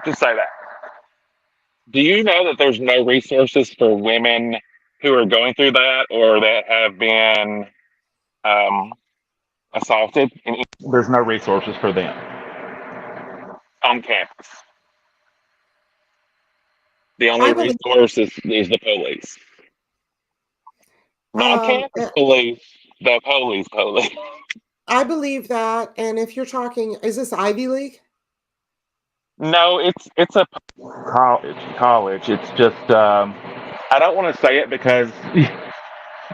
Just say that. Do you know that there's no resources for women who are going through that or that have been um, assaulted? There's no resources for them on campus. The only I believe resource is the police. Not um campus police, the police. I believe that, and if you're talking, is this Ivy League? No, it's a college. It's just I don't want to say it because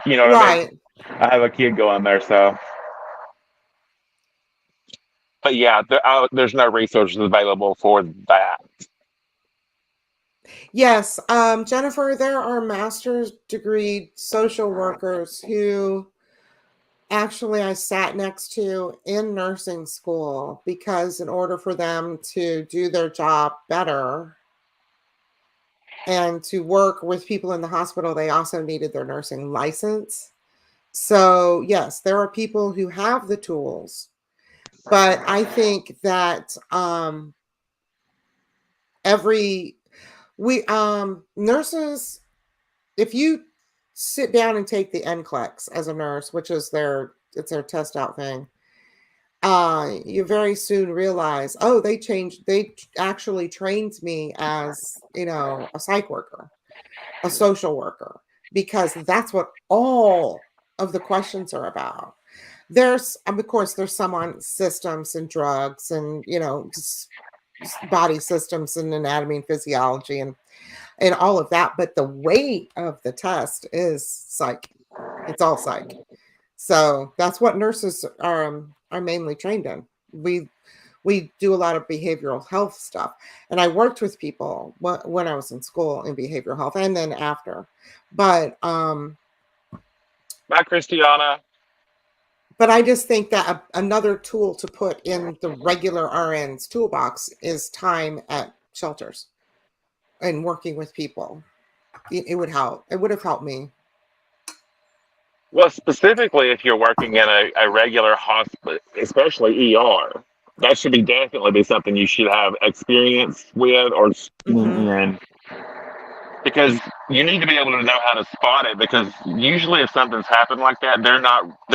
you know what I mean. Right. I have a kid going there, so but yeah, there's no resources available for that. Yes, Jennifer, there are master's degree social workers who actually I sat next to in nursing school, because in order for them to do their job better and to work with people in the hospital, they also needed their nursing license. So, yes, there are people who have the tools, but I think that every we nurses, if you sit down and take the NCLEX as a nurse, which is it's their test out thing, you very soon realize, oh, they actually trained me as, a psych worker, a social worker, because that's what all of the questions are about. There's, of course, there's some on systems and drugs and, body systems and anatomy and physiology and all of that. But the weight of the test is psych. It's all psych. So that's what nurses are mainly trained in. We do a lot of behavioral health stuff, and I worked with people when I was in school in behavioral health and then after. But Bye, Christiana. but I just think that another tool to put in the regular RN's toolbox is time at shelters and working with people. It would help. It would have helped me. Well, specifically if you're working in a regular hospital, especially ER, that should definitely be something you should have experience with or seen Hmm. in, because you need to be able to know how to spot it. Because usually, if something's happened like that, they're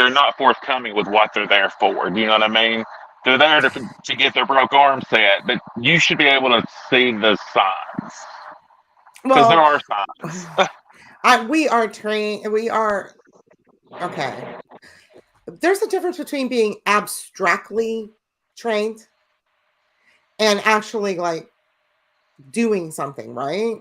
not forthcoming with what they're there for. Do you know what I mean? They're there to get their broke arm set, but you should be able to see the signs, because there Well, are signs. we are trained. We are okay. There's a difference between being abstractly trained and actually like doing something, right?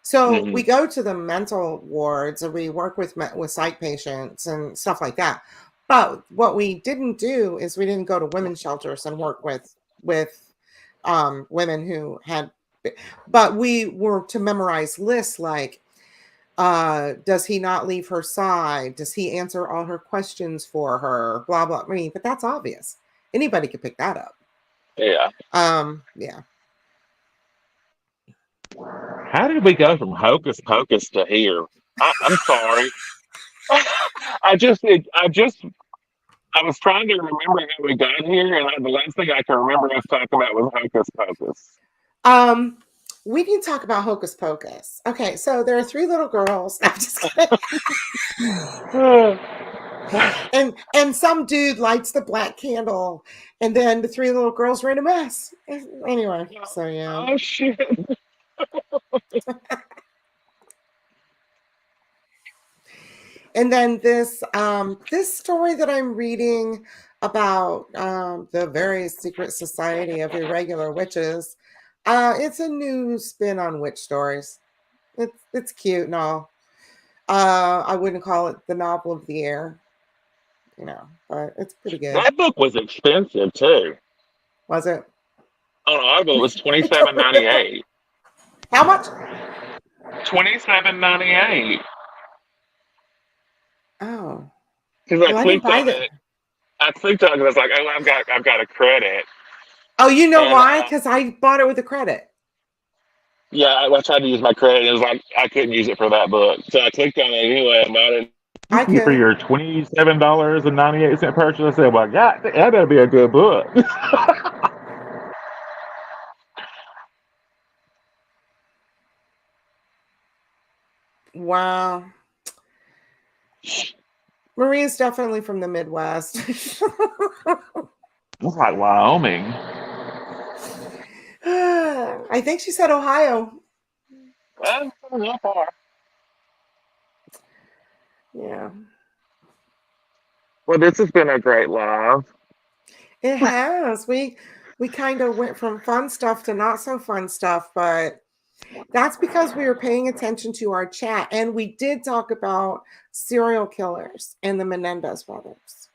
So Hmm. we go to the mental wards and we work with psych patients and stuff like that. But what we didn't do is we didn't go to women's shelters and work with women who had, but we were to memorize lists like, does he not leave her side? Does he answer all her questions for her? Blah blah. I mean, but that's obvious. Anybody could pick that up. Yeah. Yeah. How did we go from Hocus Pocus to here? I'm sorry. I was trying to remember how we got here, and the last thing I can remember us talking about was Hocus Pocus. Um, we can talk about Hocus Pocus. Okay, so there are three little girls. I'm just kidding. And some dude lights the black candle, and then the three little girls are in a mess. Anyway, so yeah. Oh shit! And then this story that I'm reading about the very secret society of irregular witches. It's a new spin on witch stories. It's cute and all. I wouldn't call it the novel of the year, but it's pretty good. That book was expensive too. Was it? On Audible, it was twenty I seven don't ninety remember. eight. How much? 27.98. Oh, Because I well, I didn't clicked buy on that. it. I clicked on it. 'Cause I was like, oh, I've got a credit, Oh, you know and why? Because I bought it with a credit. yeah, I tried to use my credit. And it was like I couldn't use it for that book, so I clicked on it anyway and bought it. I For could. your $27.98 purchase, I said, "Well, God, that better be a good book." Wow. Maria's definitely from the Midwest. It's like Wyoming. I think she said Ohio. Well, not far. Yeah, Well, this has been a great live. it has. We kind of went from fun stuff to not so fun stuff, but that's because we were paying attention to our chat, and we did talk about serial killers and the Menendez brothers.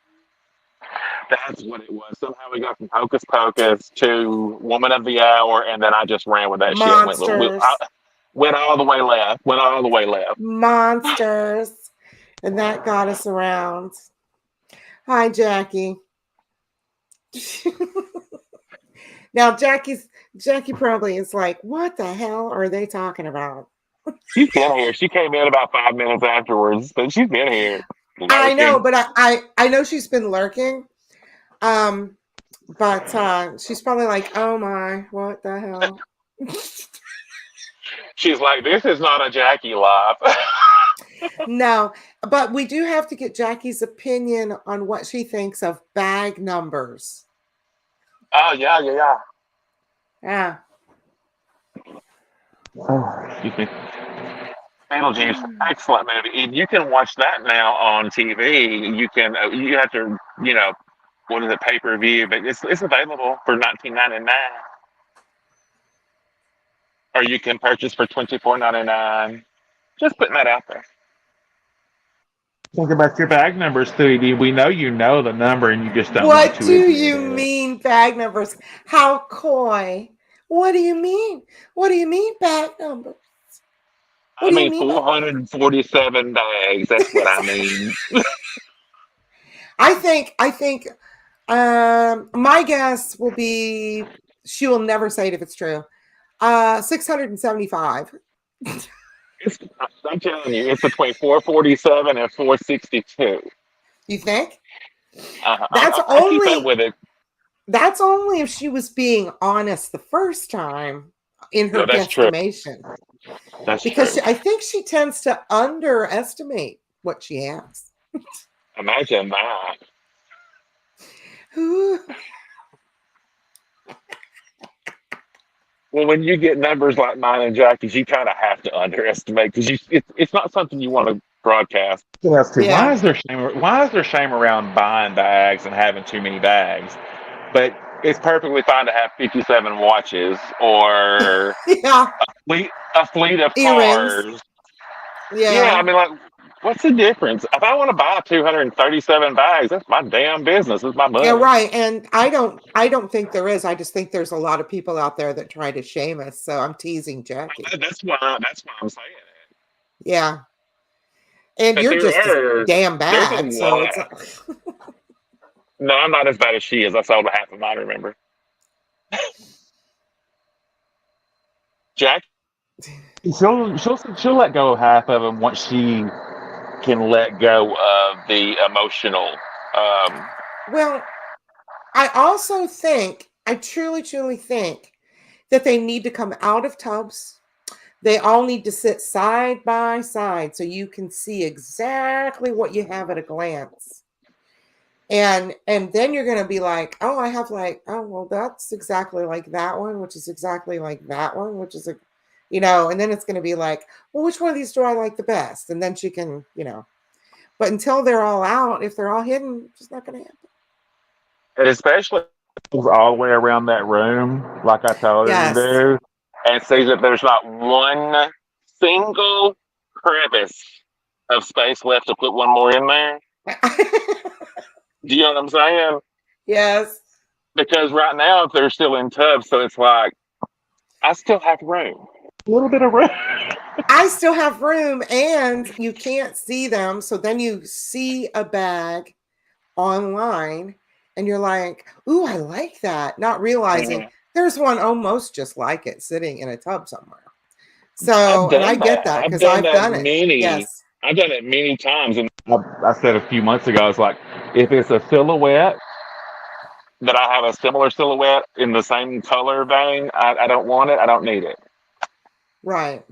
That's what it was. Somehow we got from Hocus Pocus to Woman of the Hour, and then I just ran with that shit. Monsters. Went all the way left. Went all the way left. Monsters. And that got us around. Hi, Jackie. Now, Jackie probably is like, what the hell are they talking about? She's been here. She came in about 5 minutes afterwards, but she's been here I know, lurking. but I know she's been lurking. Um, but she's probably like, oh my, what the hell? She's like, "This is not a Jackie life." No, but we do have to get Jackie's opinion on what she thinks of bag numbers. Oh yeah, yeah, yeah. Yeah. Oh, excuse me. Beetlejuice, excellent movie. And you can watch that now on TV. You have to, what is it, pay per view, but it's available for 19.99, or you can purchase for 24.99. Just putting that out there. Think about your bag numbers, 3D. We know you know the number and you just don't want What to do admit you it. mean bag numbers? How coy. What do you mean? What do you mean bag numbers? What I do you mean, mean by 447 bags. That's what I mean. I think my guess will be she will never say it if it's true. 675. It's, I'm telling you, it's between 447 and 462. You think? That's I keep up only with it. that's only if she was being honest the first time in her No, that's true. guesstimation. That's Because true. I think she tends to underestimate what she has. Imagine that. Ooh. Well, when you get numbers like mine and Jackie's, you kind of have to underestimate because it's not something you want to broadcast. Yes, too. Yeah. Why is there shame around buying bags and having too many bags? But it's perfectly fine to have 57 watches or Yeah. a fleet of Earrings. cars. Yeah, I Yeah. mean, like, what's the difference? If I want to buy 237 bags, that's my damn business. It's my Yeah, money. right. And I don't think there is. I just think there's a lot of people out there that try to shame us. So I'm teasing Jackie. That's why I'm saying it. Yeah. And But you're just as damn there's a bad. So it's lot. No, I'm not as bad as she is. I sold half of mine. Remember, Jack? She'll let go of half of them once she can let go of the emotional. Um, well, I also think, I truly, truly think that they need to come out of tubs. They all need to sit side by side so you can see exactly what you have at a glance. And then you're going to be like, oh, I have like, oh, well, that's exactly like that one, which is exactly like that one, which is a, and then it's going to be like, well, which one of these do I like the best? And then she can, but until they're all out, if they're all hidden, it's just not going to happen. and especially all the way around that room, like I told her to Yes. do, and see that there's not one single crevice of space left to put one more in there. Do you know what I'm saying? Yes. Because right now they're still in tubs, so it's like I still have room. A little bit of room. I still have room and you can't see them. So then you see a bag online and you're like, ooh, I like that. Not realizing Mhm. there's one almost just like it sitting in a tub somewhere. I've So, and I done get that. that because I've done it. Yes. I've done it many times, and I said a few months ago, it's like if it's a silhouette that I have a similar silhouette in the same color vein, I don't want it. I don't need it. Right.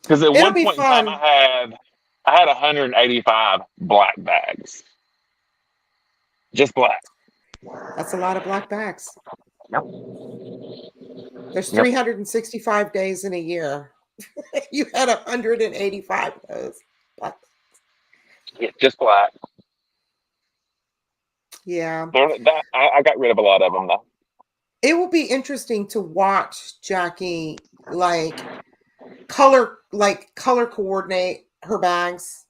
Because at It'll one be point in time, fun. I had 185 black bags, just black. That's a lot of black bags. Yep. There's Yep. 365 days in a year. You had 185 of those. Yeah, just black. Yeah. I got rid of a lot of them though. It will be interesting to watch Jackie like color coordinate her bags.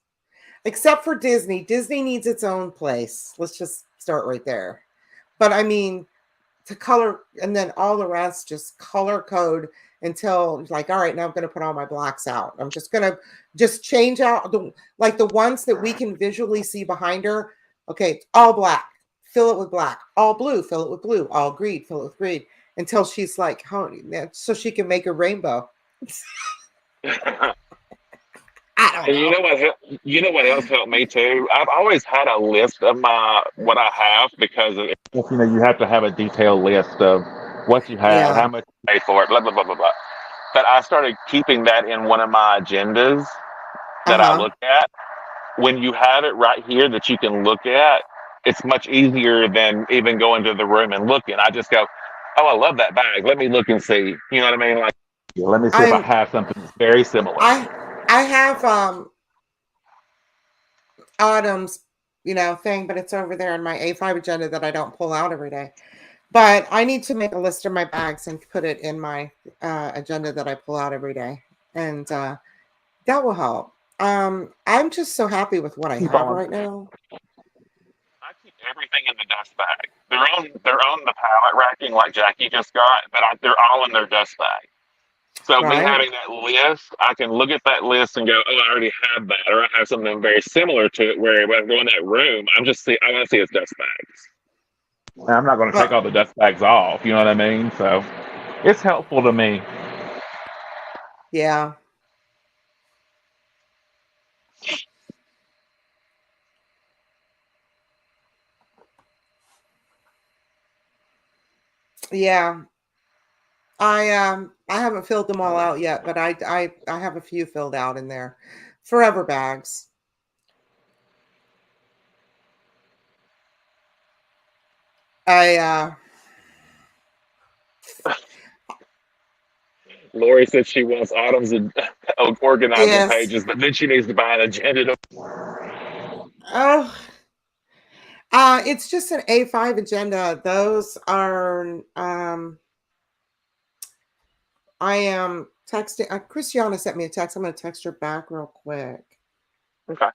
Except for Disney. Disney needs its own place. Let's just start right there. But I mean, to color and then all the rest just color code until like, all right, now I'm going to put all my blacks out. I'm just going to just change out the ones that we can visually see behind her. Okay, all black, fill it with black. All blue, fill it with blue. All green, fill it with green. Until she's like, oh, so she can make a rainbow. I don't And you know. know what? You know what else helped me too? I've always had a list of my what I have because you have to have a detailed list of what you have, Yeah. how much you pay for it, blah blah blah blah blah. But I started keeping that in one of my agendas that I Uh-huh. look at. When you have it right here that you can look at, it's much easier than even going to the room and looking. I just go, oh, I love that bag. Let me look and see. You know what I mean? Like, let me see if I I'm have something that's very similar. I I have Autumn's, thing, but it's over there in my A5 agenda that I don't pull out every day. But I need to make a list of my bags and put it in my agenda that I pull out every day. And that will help. I'm just so happy with what I Keep have on. right now. I keep everything in the dust bag. They're on the pallet racking like Jackie just got, but they're all in their dust bag. So me Right? having that list, I can look at that list and go, oh, I already have that, or I have something very similar to it. Where when I go in that room, I want to see its dust bags. And I'm not going to take Well, all the dust bags off. You know what I mean? So it's helpful to me. yeah. Yeah. I haven't filled them all out yet, but I have a few filled out in there. Forever bags. I Lori said she wants Autumn's organizing yes. pages, but then she needs to buy an agenda. Oh, it's just an A5 agenda. Those are I am texting. Christiana sent me a text. I'm going to text her back real quick. Okay.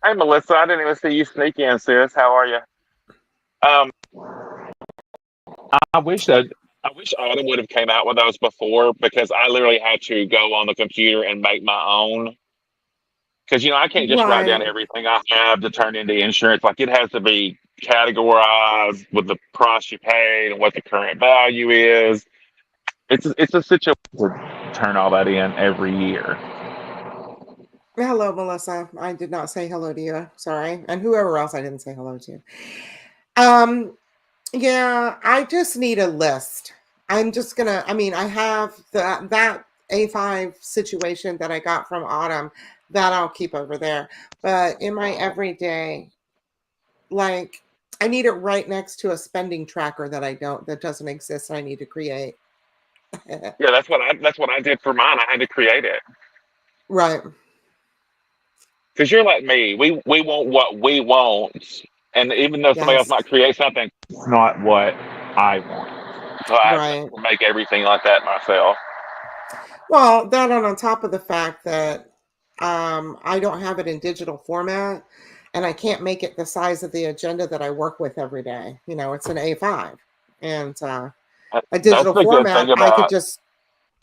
Hey, Melissa, I didn't even see you sneak in, sis. How are you? Um, I wish that I wish Autumn would have came out with those before because I literally had to go on the computer and make my own. Because I can't just write down Right. everything I have to turn into insurance. Like it has to be categorized with the price you paid and what the current value is. It's a situation to turn all that in every year. Hello, Melissa. I did not say hello to you. Sorry. And whoever else I didn't say hello to. Um, yeah, I just need a list. I'm just gonna, I have that A5 situation that I got from Autumn that I'll keep over there. But in my everyday, like I need it right next to a spending tracker that doesn't exist. I need to create. Yeah, that's what I did for mine. I had to create it. Right. Because you're like me. We want what we want. And even though somebody else Yes. might create something, it's not what I want. So I have Right. to make everything like that myself. Well, that on top of the fact that I don't have it in digital format and I can't make it the size of the agenda that I work with every day. It's an A5. And a That's digital the good thing format, I could about just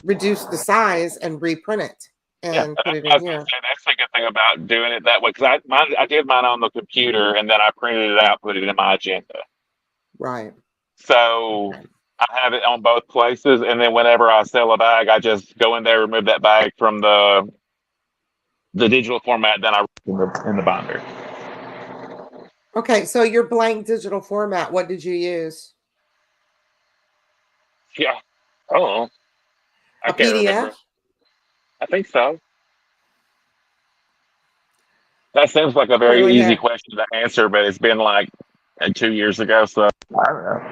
reduce the size and reprint it yeah. and put That's it what I in was gonna here. say. That's the good thing about doing it that way. Because I did mine on the computer and then I printed it out, put it in my agenda. Right. So I have it on both places, and then whenever I sell a bag, I just go in there, remove that bag from the digital format, then I in the binder. Okay. So your blank digital format, what did you use? Yeah. Oh, I A can't remember. PDF? I think so. That seems like a very Curly easy hair. question to answer, but it's been like 2 years ago, so I don't know.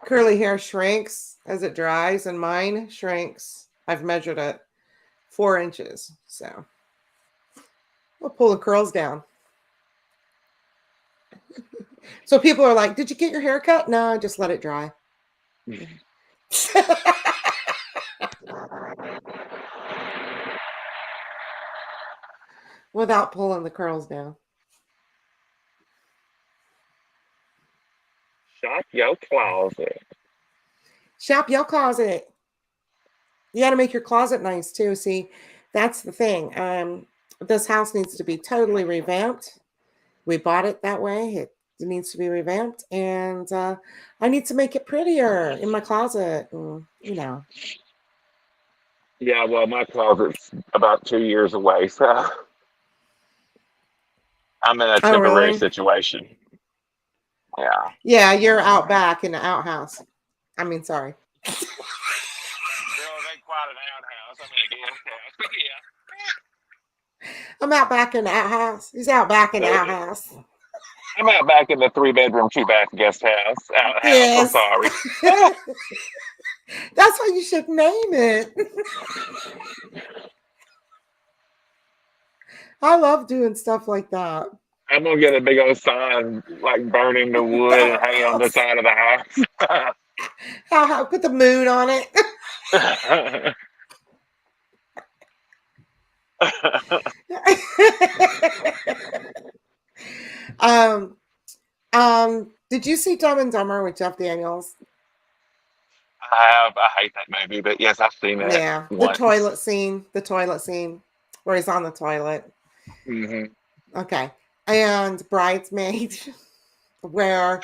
Curly hair shrinks as it dries, and mine shrinks. I've measured it 4 inches. So we'll pull the curls down. So people are like, "Did you get your hair cut?" No, I just let it dry. Without pulling the curls down. Shop your closet. Shop your closet. You got to make your closet nice too. See, that's the thing. This house needs to be totally revamped. We bought it that way. It needs to be revamped, and I need to make it prettier in my closet. And, Yeah, well, my closet's about 2 years away, so I'm in a Oh, temporary really? situation. Yeah. Yeah, you're out back in the outhouse. I mean, sorry. Girl, it ain't quite an outhouse. I'm in a guest house, but I'm out back in the outhouse. He's out back in the yeah. outhouse. I'm out back in the 3 bedroom, 2 bath guest house. Outhouse, I'm Yes. sorry. That's what you should name it. I love doing stuff like that. I'm gonna get a big old sign like burning the wood and hang it on the side of the house. I'll put the moon on it. um, did you see Dumb and Dumber with Jeff Daniels? I hate that movie, but yes, I've seen it Yeah, once. the toilet scene where he's on the toilet. Hmm. Okay, and Bridesmaid, where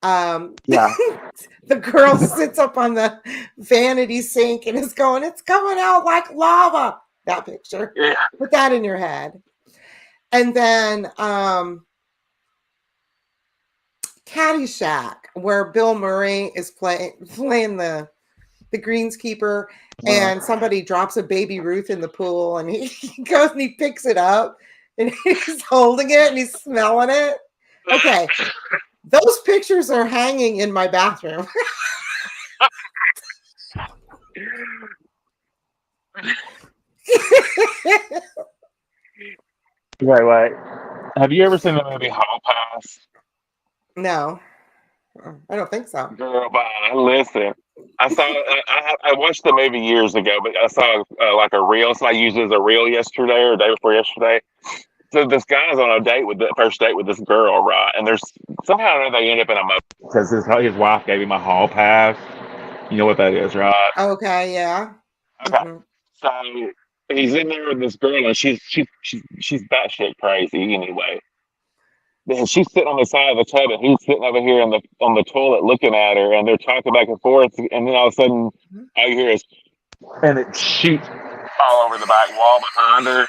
Yeah, the girl sits up on the vanity sink and is going, "It's coming out like lava." That picture. yeah, Put that in your head. And then Caddyshack, where Bill Murray is playing the greenskeeper, and somebody drops a baby Ruth in the pool, and he goes and he picks it up, and he's holding it and he's smelling it. Okay, those pictures are hanging in my bathroom. Wait. Have you ever seen the movie Hall Pass? No, I don't think so. Girl, bye. Listen, I saw. I watched the movie years ago, but I saw like a reel. So I used it as a reel yesterday or the day before yesterday. So this guy's on a date with the first date with this girl, right? And there's somehow or another they end up in a motel because his wife gave him a hall pass. You know what that is, right? Okay, yeah. Okay. Hmm. So he's in there with this girl, and she's batshit crazy anyway. And she's sitting on the side of the tub, and he's sitting over here on the toilet looking at her, and they're talking back and forth. And then all of a sudden, all you hear is, and it shoots all over the back wall behind her.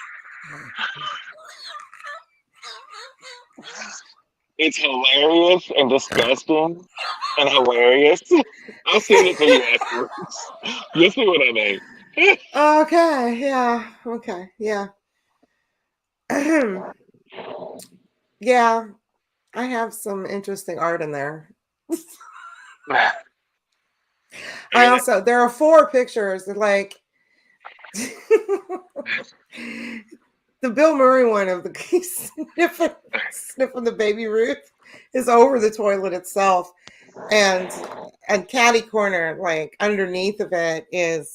It's hilarious and disgusting and hilarious. I'll send it to you afterwards. You see what I mean? Okay, yeah. Okay, yeah. Yeah, I have some interesting art in there. I And also there are 4 pictures that like the Bill Murray one of the sniffing the baby Ruth is over the toilet itself, and catty corner like underneath of it is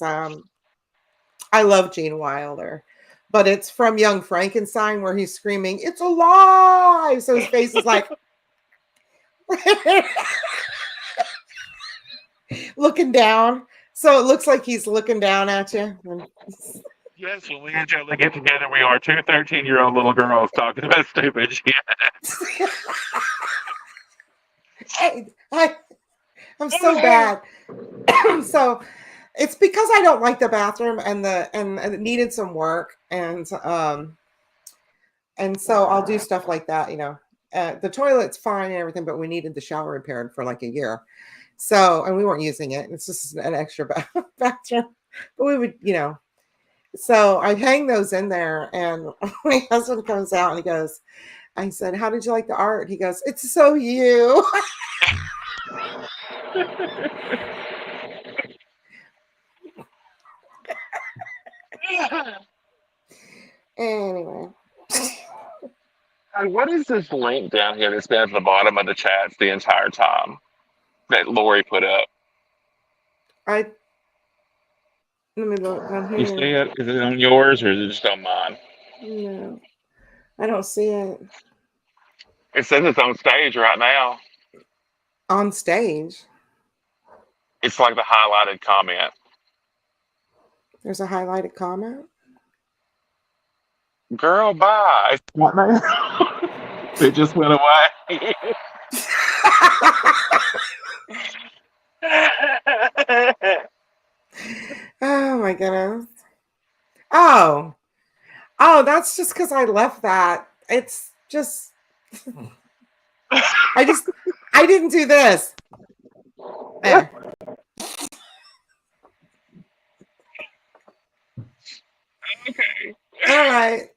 I love Gene Wilder, but it's from Young Frankenstein where he's screaming, "It's alive!" So his face is like looking down. So it looks like he's looking down at you. yes, when we and Jolee get together, we are two 13-year-old little girls talking about stupid shit. I'm so bad. So it's because I don't like the bathroom and it needed some work, and so I'll do stuff like that. The toilet's fine and everything, but we needed the shower repaired for like a year. So, and we weren't using it. It's just an extra bathroom, but we would, So I hang those in there, and my husband comes out and he goes, I said, "How did you like the art?" He goes, "It's so you." Anyway, Hey, what is this link down here that's been at the bottom of the chats the entire time that Lori put up? I let me look on You see here. it? Is it on yours or is it just on mine? No, I don't see it It says it's on stage right now. on stage. It's like the highlighted comment. There's a highlighted comment. Girl, bye. What now? It just went away. Oh my goodness. Oh, oh, that's just because I left that. It's just, I just, I didn't do this. There. Okay. All right.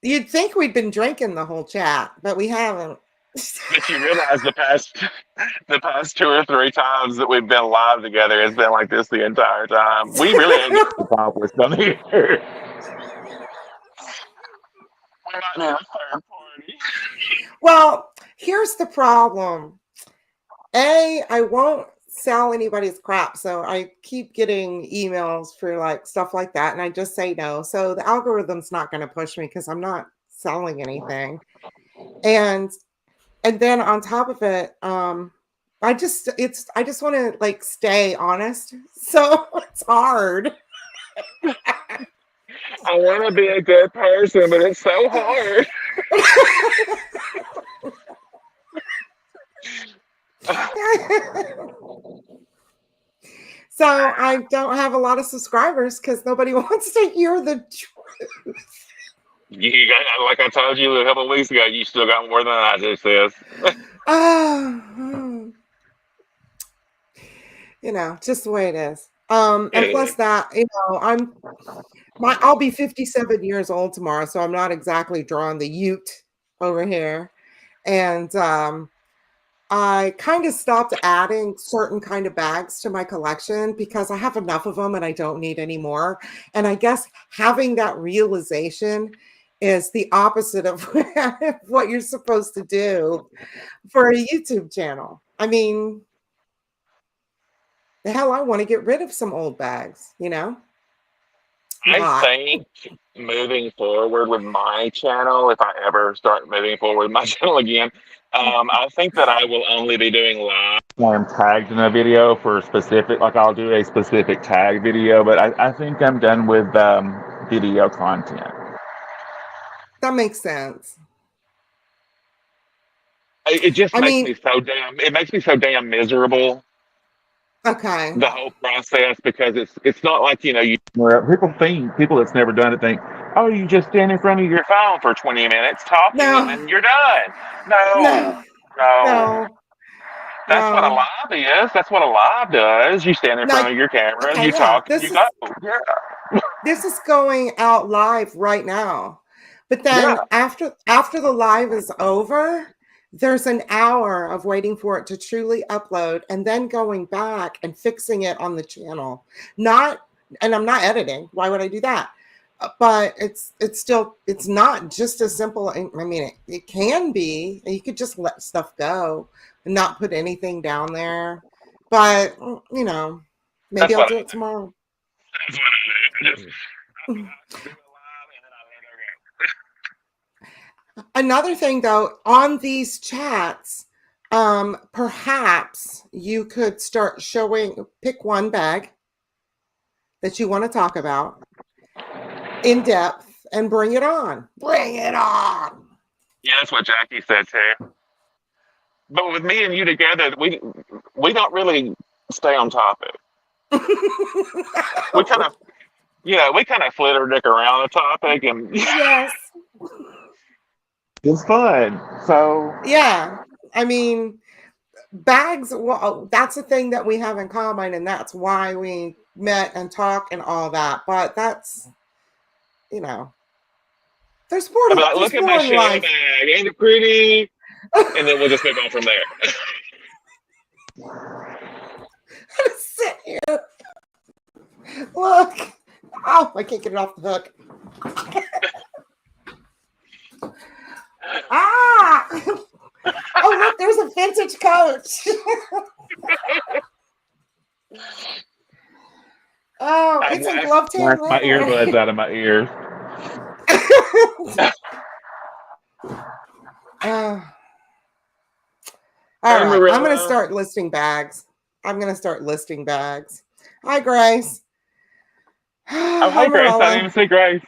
You'd think we'd been drinking the whole chat, but we haven't. But you realize the past 2 or 3 times that we've been live together has been like this the entire time. We really ain't getting accomplished on here. We might need a third party. Well, here's the problem. I won't sell anybody's crap. So I keep getting emails for like stuff like that. And I just say no. So the algorithm's not going to push me because I'm not selling anything. And then on top of it, I just want to like stay honest. So it's hard. I want to be a good person, but it's so hard. So I don't have a lot of subscribers because nobody wants to hear the truth. You got, like I told you a couple of weeks ago, you still got more than I do, sis. You know, just the way it is. And plus that, you know, I'll be 57 years old tomorrow, so I'm not exactly drawing the ute over here. And I kind of stopped adding certain kind of bags to my collection because I have enough of them and I don't need any more. And I guess having that realization is the opposite of what you're supposed to do for a YouTube channel. I mean, the hell, I want to get rid of some old bags, you know? I think moving forward with my channel, if I ever start moving forward with my channel again, I think that I will only be doing live when I'm tagged in a video for a specific, like I'll do a specific tag video, but I think I'm done with video content. That makes sense. It just makes me so damn miserable. Okay. The whole process, because it's not like, you know, people that's never done it think, oh, you just stand in front of your phone for 20 minutes talking and then you're done. No. That's what a live is. That's what a live does. You stand in front of your camera, you talk, and you go. Yeah. This is going out live right now. But then after the live is over, there's an hour of waiting for it to truly upload and then going back and fixing it on the channel. And I'm not editing. Why would I do that? But it's not just as simple. I mean, it can be. You could just let stuff go and not put anything down there. But, you know, maybe I'll do it tomorrow. That's what I do. Another thing, though, on these chats, perhaps you could start pick one bag that you want to talk about in depth and bring it on. Bring it on. Yeah, that's what Jackie said too. But with me and you together, we don't really stay on topic. We kind of flitter dick around the topic, and yes. It's fun. So yeah, I mean, bags. Well, that's the thing that we have in common, and that's why we met and talk and all that. But that's, you know, there's more to like, look at my shell life. bag, ain't it pretty? And then we'll just move on from there. Sit here. Look. Oh, I can't get it off the hook. Oh, look, there's a vintage coach. Oh, it's a glove tan. My earbuds out of my ears. All right, I'm going to start listing bags. Hi, Grace. Oh, hi, Grace. I didn't even say Grace.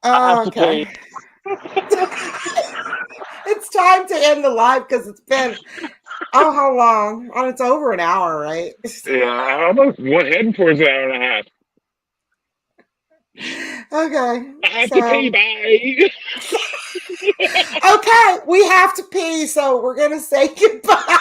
Okay. It's time to end the live because it's been, oh, how long? Oh, it's over an hour, right? Yeah, I almost went heading towards an hour and a half. Okay. I have to pee. So, Bye. okay, we have to pee, so we're going to say goodbye.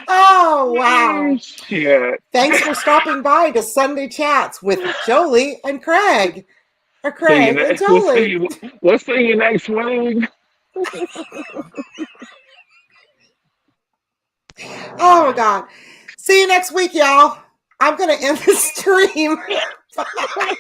Oh, wow. Shit. Thanks for stopping by to Sunday Chats with Jolie and Craig. Or See you Craig and next. We'll see Jolie. you. We'll see you next week. Oh, my God. See you next week, y'all. I'm going to end the stream. Bye.